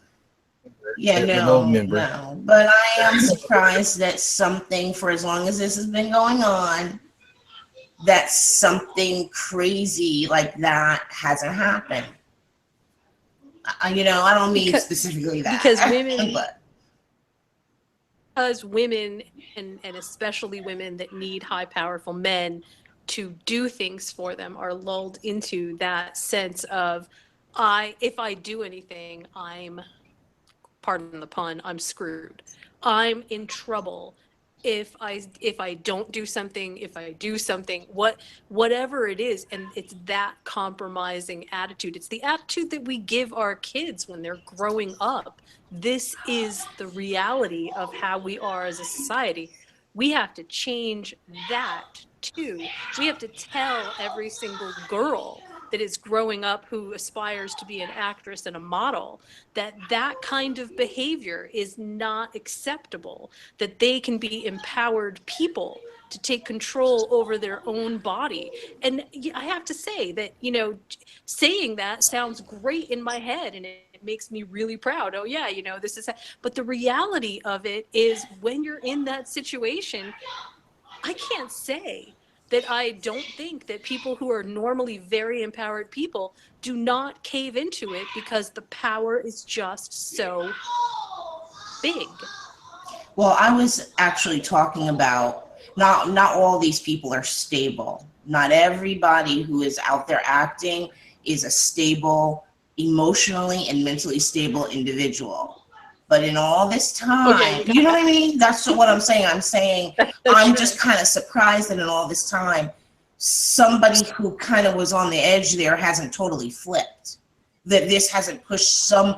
the low member. No. But I am surprised that something, for as long as this has been going on, that something crazy like that hasn't happened. I don't mean specifically that. Because women and especially women that need high, powerful men to do things for them are lulled into that sense of, if I do anything, pardon the pun, I'm screwed. I'm in trouble. If I don't do something, if I do something, whatever it is, and it's that compromising attitude. It's the attitude that we give our kids when they're growing up. This is the reality of how we are as a society. We have to change that too. We have to tell every single girl that is growing up who aspires to be an actress and a model that kind of behavior is not acceptable, that they can be empowered people to take control over their own body. And I have to say that, saying that sounds great in my head and it makes me really proud. Oh yeah, this is, but the reality of it is when you're in that situation, I can't say that I don't think that people who are normally very empowered people do not cave into it because the power is just so big. Well, I was actually talking about not all these people are stable. Not everybody who is out there acting is a stable, emotionally and mentally stable individual. But in all this time, you know what I mean? That's what I'm saying. I'm saying I'm just kind of surprised that in all this time, somebody who kind of was on the edge there hasn't totally flipped. That this hasn't pushed some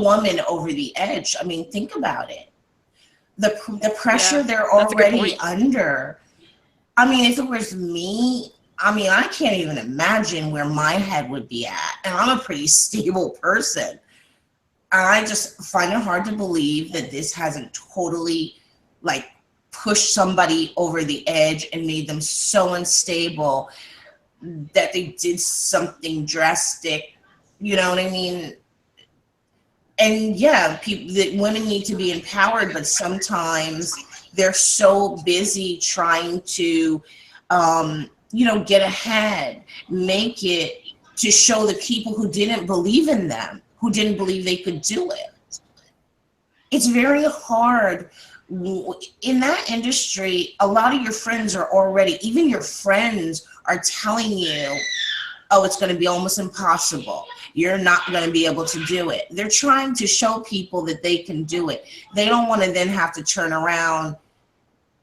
woman over the edge. I mean, think about it. The pressure they're already under. I mean, if it was me, I can't even imagine where my head would be at. And I'm a pretty stable person. I just find it hard to believe that this hasn't totally like pushed somebody over the edge and made them so unstable that they did something drastic. You know what I mean? And yeah, people, that women need to be empowered, but sometimes they're so busy trying to, get ahead, make it, to show the people who didn't believe in them, who didn't believe they could do it. It's very hard. In that industry, a lot of your friends are already, even your friends are telling you, oh, it's going to be almost impossible. You're not going to be able to do it. They're trying to show people that they can do it. They don't want to then have to turn around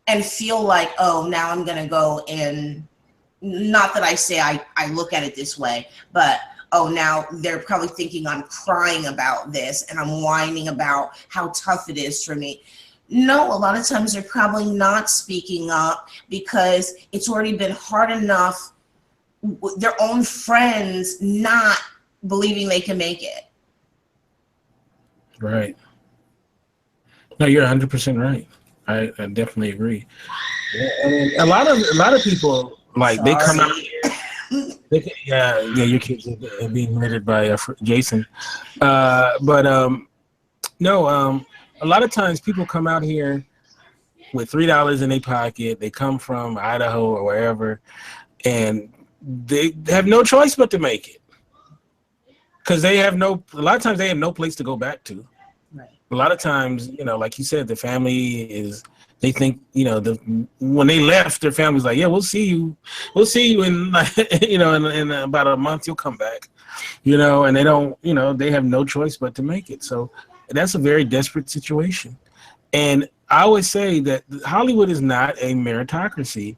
and feel like, oh, now I'm going to go and, not that I say I look at it this way, but oh, now they're probably thinking I'm crying about this and I'm whining about how tough it is for me. No, a lot of times they're probably not speaking up because it's already been hard enough, their own friends not believing they can make it. Right. No, you're 100% right. I definitely agree. Yeah, I mean, a lot of people, like, they come out here. Yeah, your kids are being murdered by Jason. No, a lot of times people come out here with $3 in their pocket. They come from Idaho or wherever, and they have no choice but to make it because a lot of times they have no place to go back to. Right. A lot of times, like you said, the family is. They think, when they left, their family's like, yeah, we'll see you in, in about a month, you'll come back, and they don't, they have no choice but to make it. So that's a very desperate situation. And I always say that Hollywood is not a meritocracy.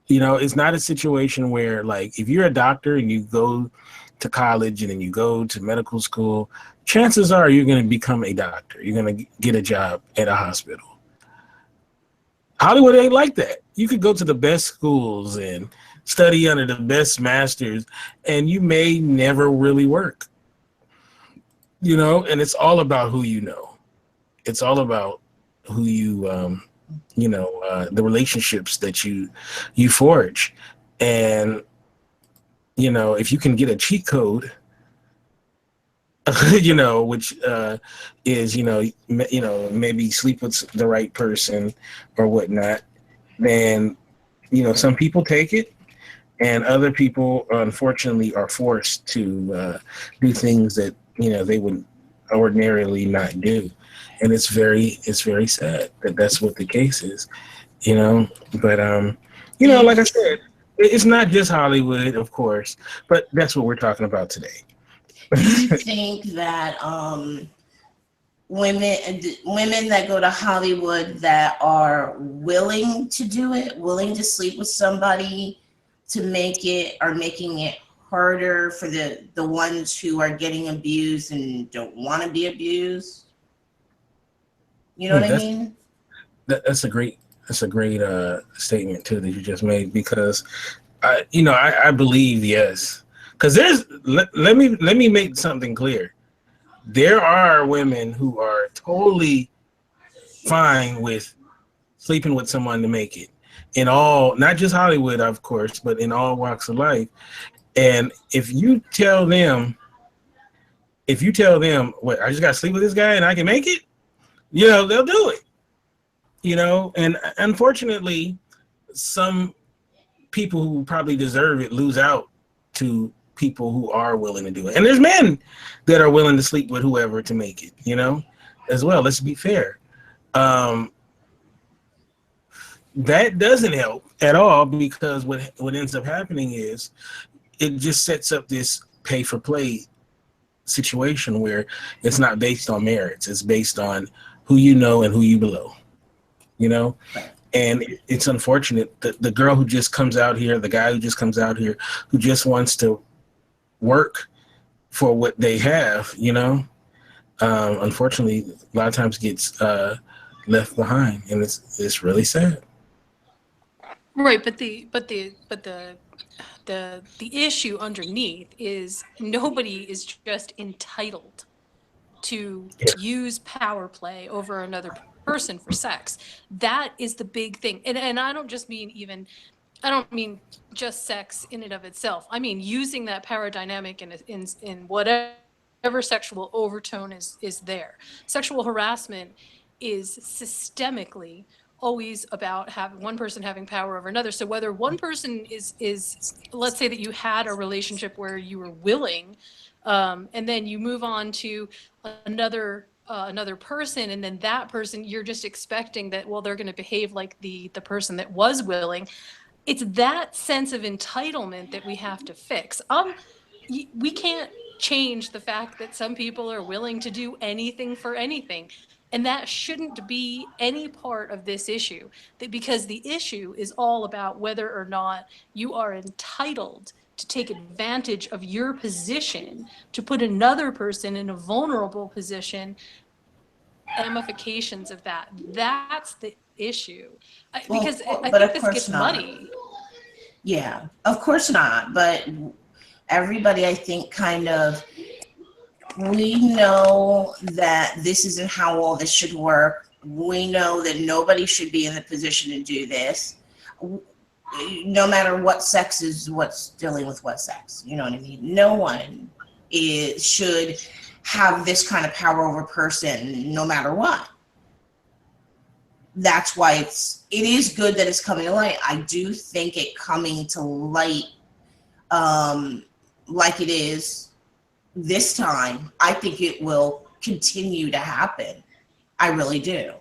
It's not a situation where, like, if you're a doctor and you go to college and then you go to medical school, chances are you're going to become a doctor. You're going to get a job at a hospital. Hollywood ain't like that. You could go to the best schools and study under the best masters, and you may never really work. And it's all about who you know. It's all about who you, the relationships that you forge. And, if you can get a cheat code, which is, maybe sleep with the right person or whatnot, then, some people take it and other people, unfortunately, are forced to do things that, they would ordinarily not do. And it's very sad that that's what the case is, but, like I said, it's not just Hollywood, of course, but that's what we're talking about today. Do you think that women that go to Hollywood that are willing to do it, willing to sleep with somebody to make it, are making it harder for the ones who are getting abused and don't want to be abused? You know what I mean? That's a great statement too that you just made, because I believe, yes. Because let me make something clear. There are women who are totally fine with sleeping with someone to make it, in all, not just Hollywood, of course, but in all walks of life. And if you tell them, what, I just got to sleep with this guy and I can make it, they'll do it. And unfortunately, some people who probably deserve it lose out to people who are willing to do it. And there's men that are willing to sleep with whoever to make it, as well. Let's be fair. That doesn't help at all, because what ends up happening is it just sets up this pay for play situation where it's not based on merits. It's based on who you know and who you below, And it's unfortunate that the girl who just comes out here, the guy who just comes out here, who just wants to work for what they have, unfortunately, a lot of times gets left behind, and it's really sad. Right, but the issue underneath is nobody is just entitled to Yeah. use power play over another person for sex. That is the big thing. And I don't just mean I don't mean just sex in and of itself. I mean using that power dynamic in whatever sexual overtone is there. Sexual harassment is systemically always about having one person having power over another. So whether one person is let's say that you had a relationship where you were willing, and then you move on to another person, and then that person you're just expecting that, well, they're going to behave like the person that was willing. It's that sense of entitlement that we have to fix. We can't change the fact that some people are willing to do anything for anything. And that shouldn't be any part of this issue, because the issue is all about whether or not you are entitled to take advantage of your position to put another person in a vulnerable position. Ramifications of that's the issue. Because I think this gets muddy. Yeah, of course not. But everybody, I think, kind of, we know that this isn't how all this should work. We know that nobody should be in the position to do this. No matter what sex is, what's dealing with what sex. You know what I mean? No one should have this kind of power over person, no matter what. That's why it is good that it's coming to light. I do think it coming to light, like it is this time, I think it will continue to happen. I really do.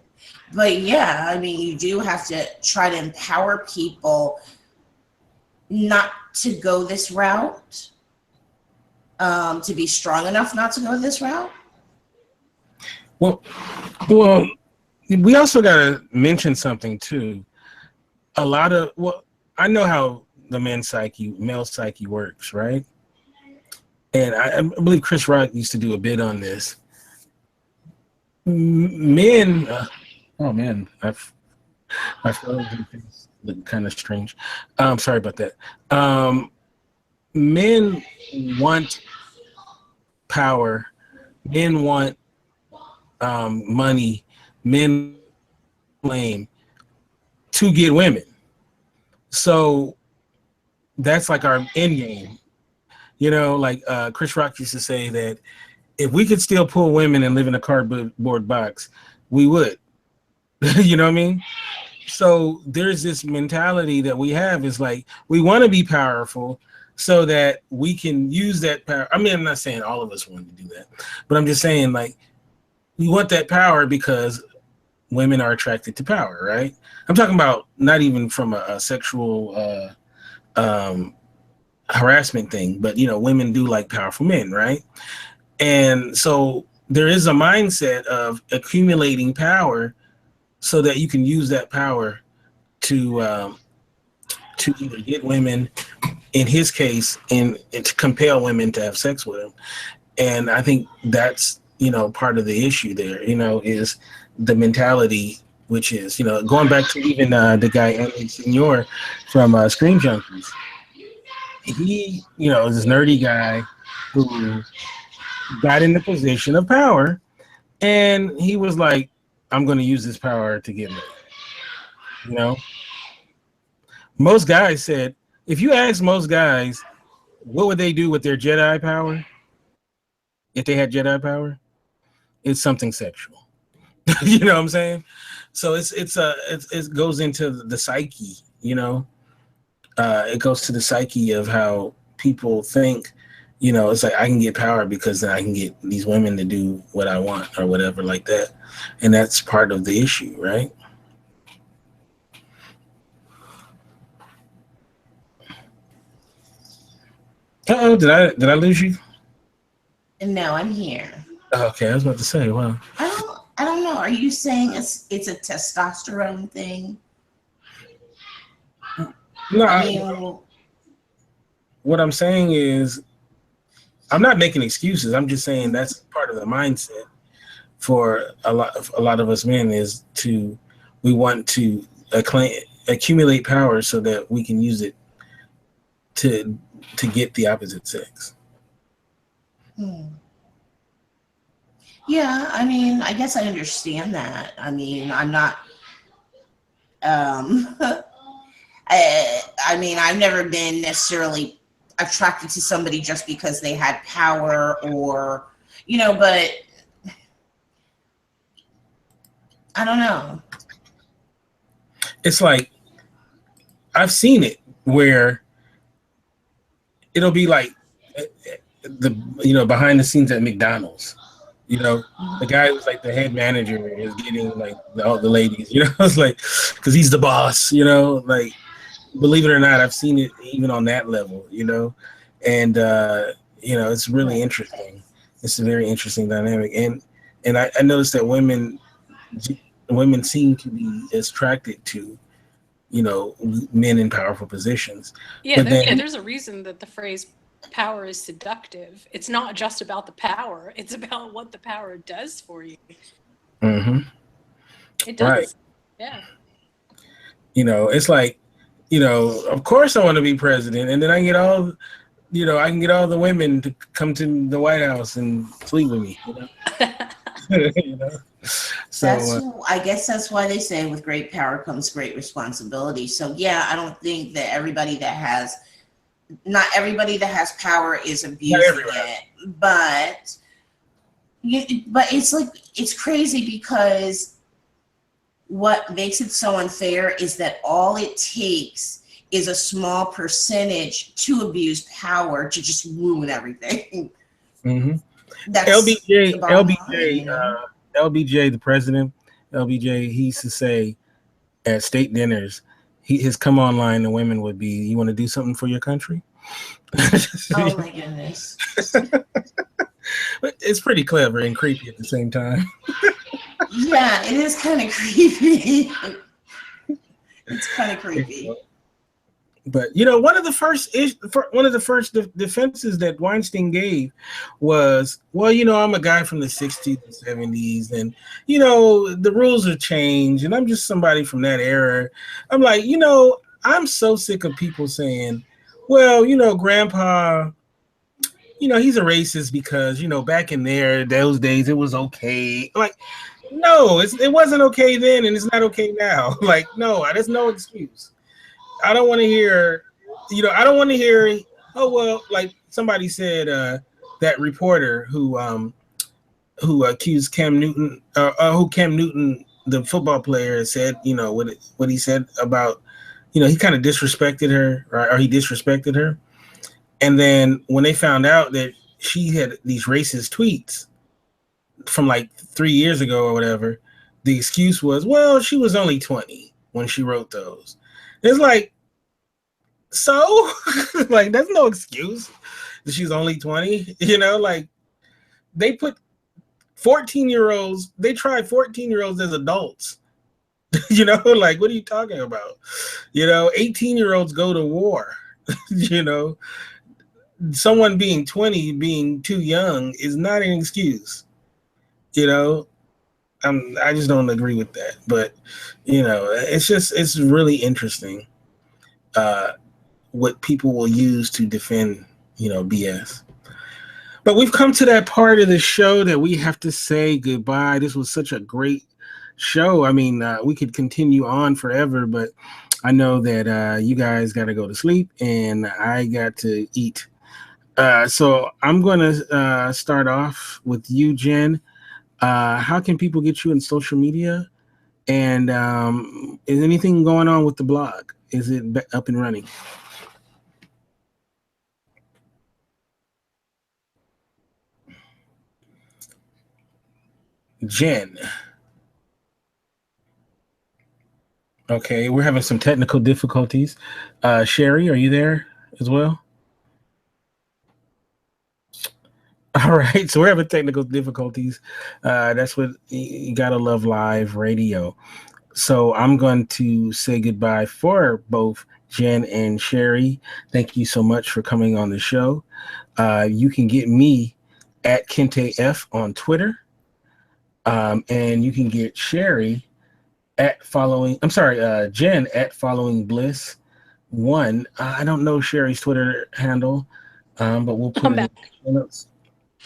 But yeah, I mean, you do have to try to empower people not to go this route, to be strong enough not to go this route. Well, we also got to mention something too. I know how the male psyche works, right? And I believe Chris Rock used to do a bit on this. Men, oh man, my phone look kind of strange. Sorry about that. Men want power. Men want money. Men blame to get women. So that's like our end game. You know, like Chris Rock used to say that if we could still pull women and live in a cardboard box, we would. You know what I mean? So there's this mentality that we have, is like we want to be powerful so that we can use that power. I mean, I'm not saying all of us want to do that, but I'm just saying, like, we want that power because women are attracted to power, right? I'm talking about not even from a sexual harassment thing, but you know, women do like powerful men, right? And so there is a mindset of accumulating power so that you can use that power to either get women, in his case, and to compel women to have sex with him. And I think that's, you know, part of the issue there, you know, is the mentality, which is, you know, going back to even the guy Signore from Screen Junkies. He, you know, is this nerdy guy who got in the position of power, and he was like, I'm going to use this power to get me. You know, most guys said, if you ask most guys, what would they do with their Jedi power? If they had Jedi power, it's something sexual. You know what I'm saying? So it goes into the psyche, you know. It goes to the psyche of how people think, you know, it's like I can get power because then I can get these women to do what I want or whatever like that. And that's part of the issue, right? Uh-oh, did I lose you? No, I'm here. Okay, I was about to say, wow. I don't know. Are you saying it's a testosterone thing? No, what I'm saying is, I'm not making excuses. I'm just saying that's part of the mindset for a lot of us men, is we want to accumulate power so that we can use it to get the opposite sex. Yeah, I mean, I guess I understand that. I mean, I'm not. Um, I mean, I've never been necessarily attracted to somebody just because they had power or, but I don't know. It's like I've seen it where it'll be like behind the scenes at McDonald's. The guy who's like the head manager is getting like all the ladies. It's like because he's the boss. Like believe it or not, I've seen it even on that level. And it's really interesting. It's a very interesting dynamic, and I noticed that women seem to be attracted to men in powerful positions. Yeah, there's a reason that the phrase power is seductive. It's not just about the power. It's about what the power does for you. Mm-hmm. It does. Right. Yeah. It's like, of course I want to be president, and then I can get all the women to come to the White House and sleep with me. So I guess that's why they say with great power comes great responsibility. So yeah, I don't think that not everybody that has power is abusing it, but it's crazy because what makes it so unfair is that all it takes is a small percentage to abuse power to just ruin everything. Mm-hmm. That's LBJ, the president, LBJ, he used to say at state dinners, his come on line to women would be, "You want to do something for your country?" Oh my goodness. It's pretty clever and creepy at the same time. Yeah, it is kind of creepy. It's kind of creepy. But one of the first defenses that Weinstein gave was, well, I'm a guy from the 60s and 70s, and the rules have changed, and I'm just somebody from that era. I'm like, I'm so sick of people saying, well, Grandpa, he's a racist because back in those days it was okay. Like, no, it wasn't okay then, and it's not okay now. Like, no, there's no excuse. I don't want to hear, oh, well, like somebody said, that reporter who accused Cam Newton, the football player, said, what he said about, he kind of disrespected her, or he disrespected her. And then when they found out that she had these racist tweets from like 3 years ago or whatever, the excuse was, well, she was only 20 when she wrote those. It's like, so like that's no excuse that she's only 20. Like they put 14-year-olds, they tried 14-year-olds as adults. Like what are you talking about? 18-year-olds go to war. Someone being 20 being too young is not an excuse. I just don't agree with that. But it's really interesting what people will use to defend BS. But we've come to that part of the show that we have to say goodbye. This was such a great show. I mean, we could continue on forever, but I know that you guys got to go to sleep and I got to eat. So I'm going to start off with you, Jen. How can people get you in social media? And is anything going on with the blog? Is it up and running? Jen. Okay, we're having some technical difficulties. Sherry, are you there as well? All right, so we're having technical difficulties. That's what you gotta love live radio. So I'm going to say goodbye for both Jen and Sherry. Thank you so much for coming on the show. You can get me at Kente F on Twitter. And you can get Sherry at Jen at Following Bliss 1. I don't know Sherry's Twitter handle, but we'll put it in the notes.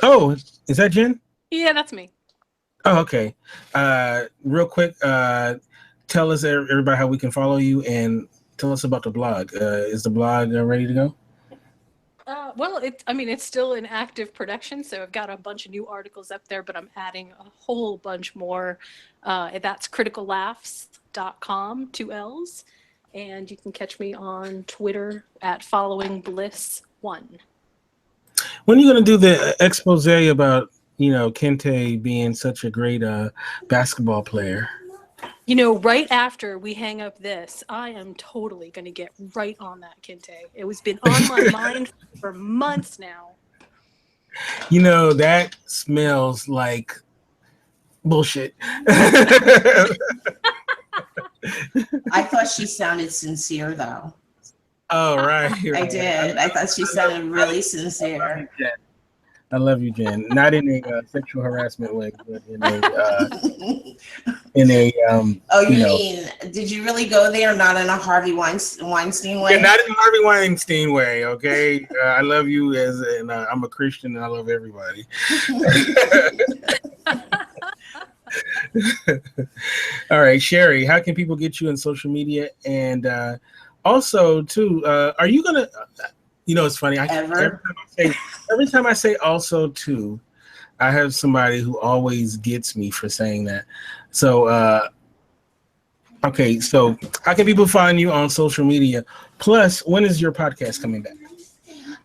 Oh, is that Jen? Yeah, that's me. Oh, okay. Real quick, tell us everybody how we can follow you and tell us about the blog. Is the blog ready to go? Well, it's still in active production, so I've got a bunch of new articles up there, but I'm adding a whole bunch more. That's criticallaughs.com, 2 L's. And you can catch me on Twitter at followingbliss1. When are you going to do the expose about, Kente being such a great basketball player? Right after we hang up this, I am totally going to get right on that, Kente. It was been on my mind for months now. That smells like bullshit. I thought she sounded sincere, though. Oh, right. I did. I thought she sounded really sincere. I love you, Jen. Not in a sexual harassment way, but in a oh, you mean, did you really go there? Not in a Harvey Weinstein way? Yeah, not in a Harvey Weinstein way, okay? I love you and I'm a Christian and I love everybody. All right, Sherry, how can people get you on social media? And also, too, are you going to... it's funny. Every time I say also too, I have somebody who always gets me for saying that. So, okay. So how can people find you on social media? Plus, when is your podcast coming back?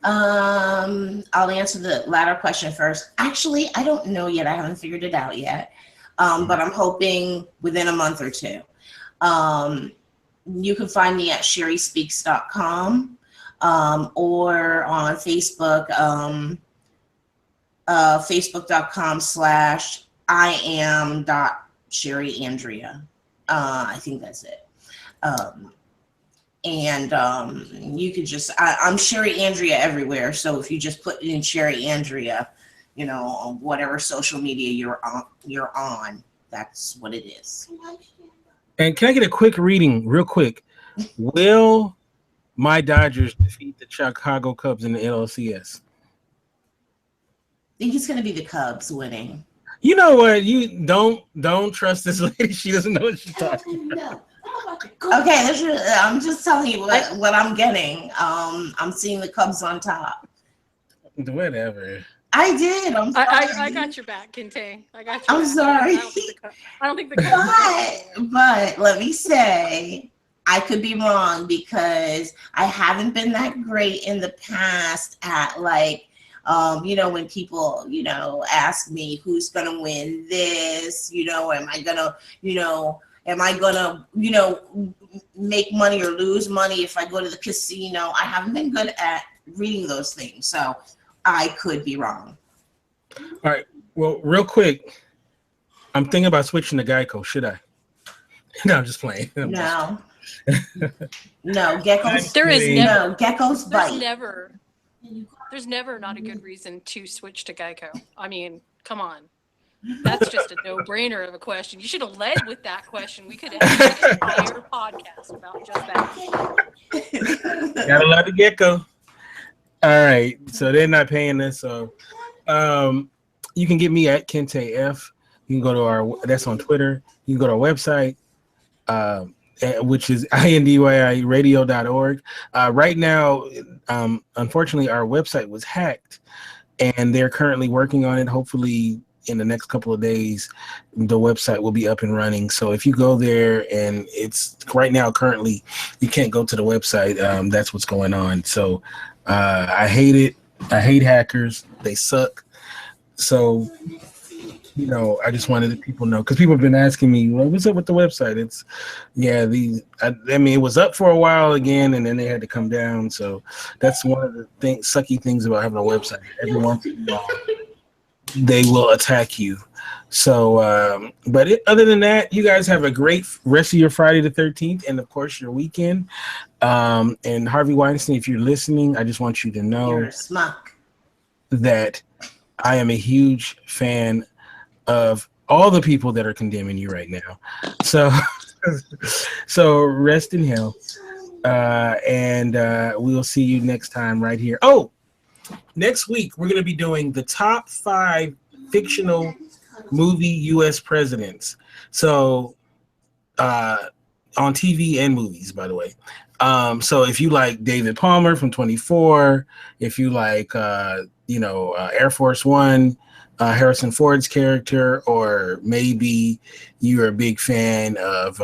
I'll answer the latter question first. Actually, I don't know yet. I haven't figured it out yet. But I'm hoping within a month or two. You can find me at sherryspeaks.com. Or on Facebook, facebook.com/Iam.SherryAndrea. I think that's it. And you could just, I'm Sherry Andrea everywhere. So if you just put in Sherry Andrea, on whatever social media you're on, that's what it is. And can I get a quick reading, real quick? Will my Dodgers defeat the Chicago Cubs in the LLCS? I think it's going to be the Cubs winning. You know what? You don't trust this lady. She doesn't know what she's talking about. Okay, I'm just telling you what I'm getting. I'm seeing the Cubs on top. Whatever. I did. I'm sorry. I got your back, Kente. I got your I'm sorry. I don't think the Cubs. But let me say, I could be wrong because I haven't been that great in the past at when people, ask me who's going to win this, am I going to, make money or lose money if I go to the casino? I haven't been good at reading those things. So I could be wrong. All right. Well, real quick, I'm thinking about switching to Geico. Should I? No, I'm just playing. No, geckos. Geckos bite. There's never not a good reason to switch to Geico. I mean, come on. That's just a no-brainer of a question. You should have led with that question. We could have had an entire podcast about just that. Gotta love the gecko. All right. So they're not paying us. So you can get me at Kente F. You can go to that's on Twitter. You can go to our website. Which is indyiradio.org. Right now, unfortunately, our website was hacked, and they're currently working on it. Hopefully, in the next couple of days, the website will be up and running. So if you go there, and it's right now, currently, you can't go to the website. That's what's going on. So I hate it. I hate hackers. They suck. So I just wanted people to know, because people have been asking me, well, what's up with the website? It was up for a while again, and then they had to come down. So that's one of the sucky things about having a website. Every once in a while, they will attack you. So, other than that, you guys have a great rest of your Friday the 13th, and of course your weekend. And Harvey Weinstein, if you're listening, I just want you to know that I am a huge fan of all the people that are condemning you right now. So rest in hell. And we will see you next time right here. Oh, next week we're going to be doing the top 5 fictional movie U.S. presidents. So on TV and movies, by the way. So if you like David Palmer from 24, if you like, Air Force One, Harrison Ford's character, or maybe you're a big fan of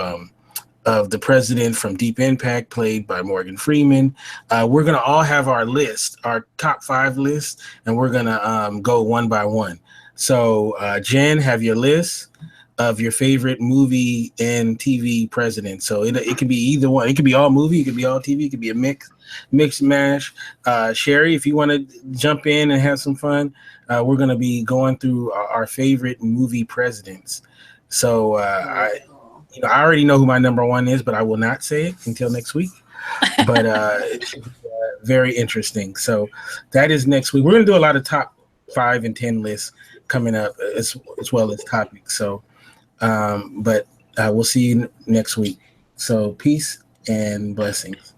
the president from Deep Impact, played by Morgan Freeman. We're going to all have our list, our top 5 list, and we're going to go one by one. So Jen, have your list of your favorite movie and TV president. So it could be either one. It could be all movie, it could be all TV, it could be a mix mash. Sherry, if you want to jump in and have some fun, we're going to be going through our favorite movie presidents. So I already know who my number 1 is, but I will not say it until next week. But it's very interesting. So that is next week. We're going to do a lot of top 5 and 10 lists coming up, as well as topics. So but we'll see you next week. So peace and blessings.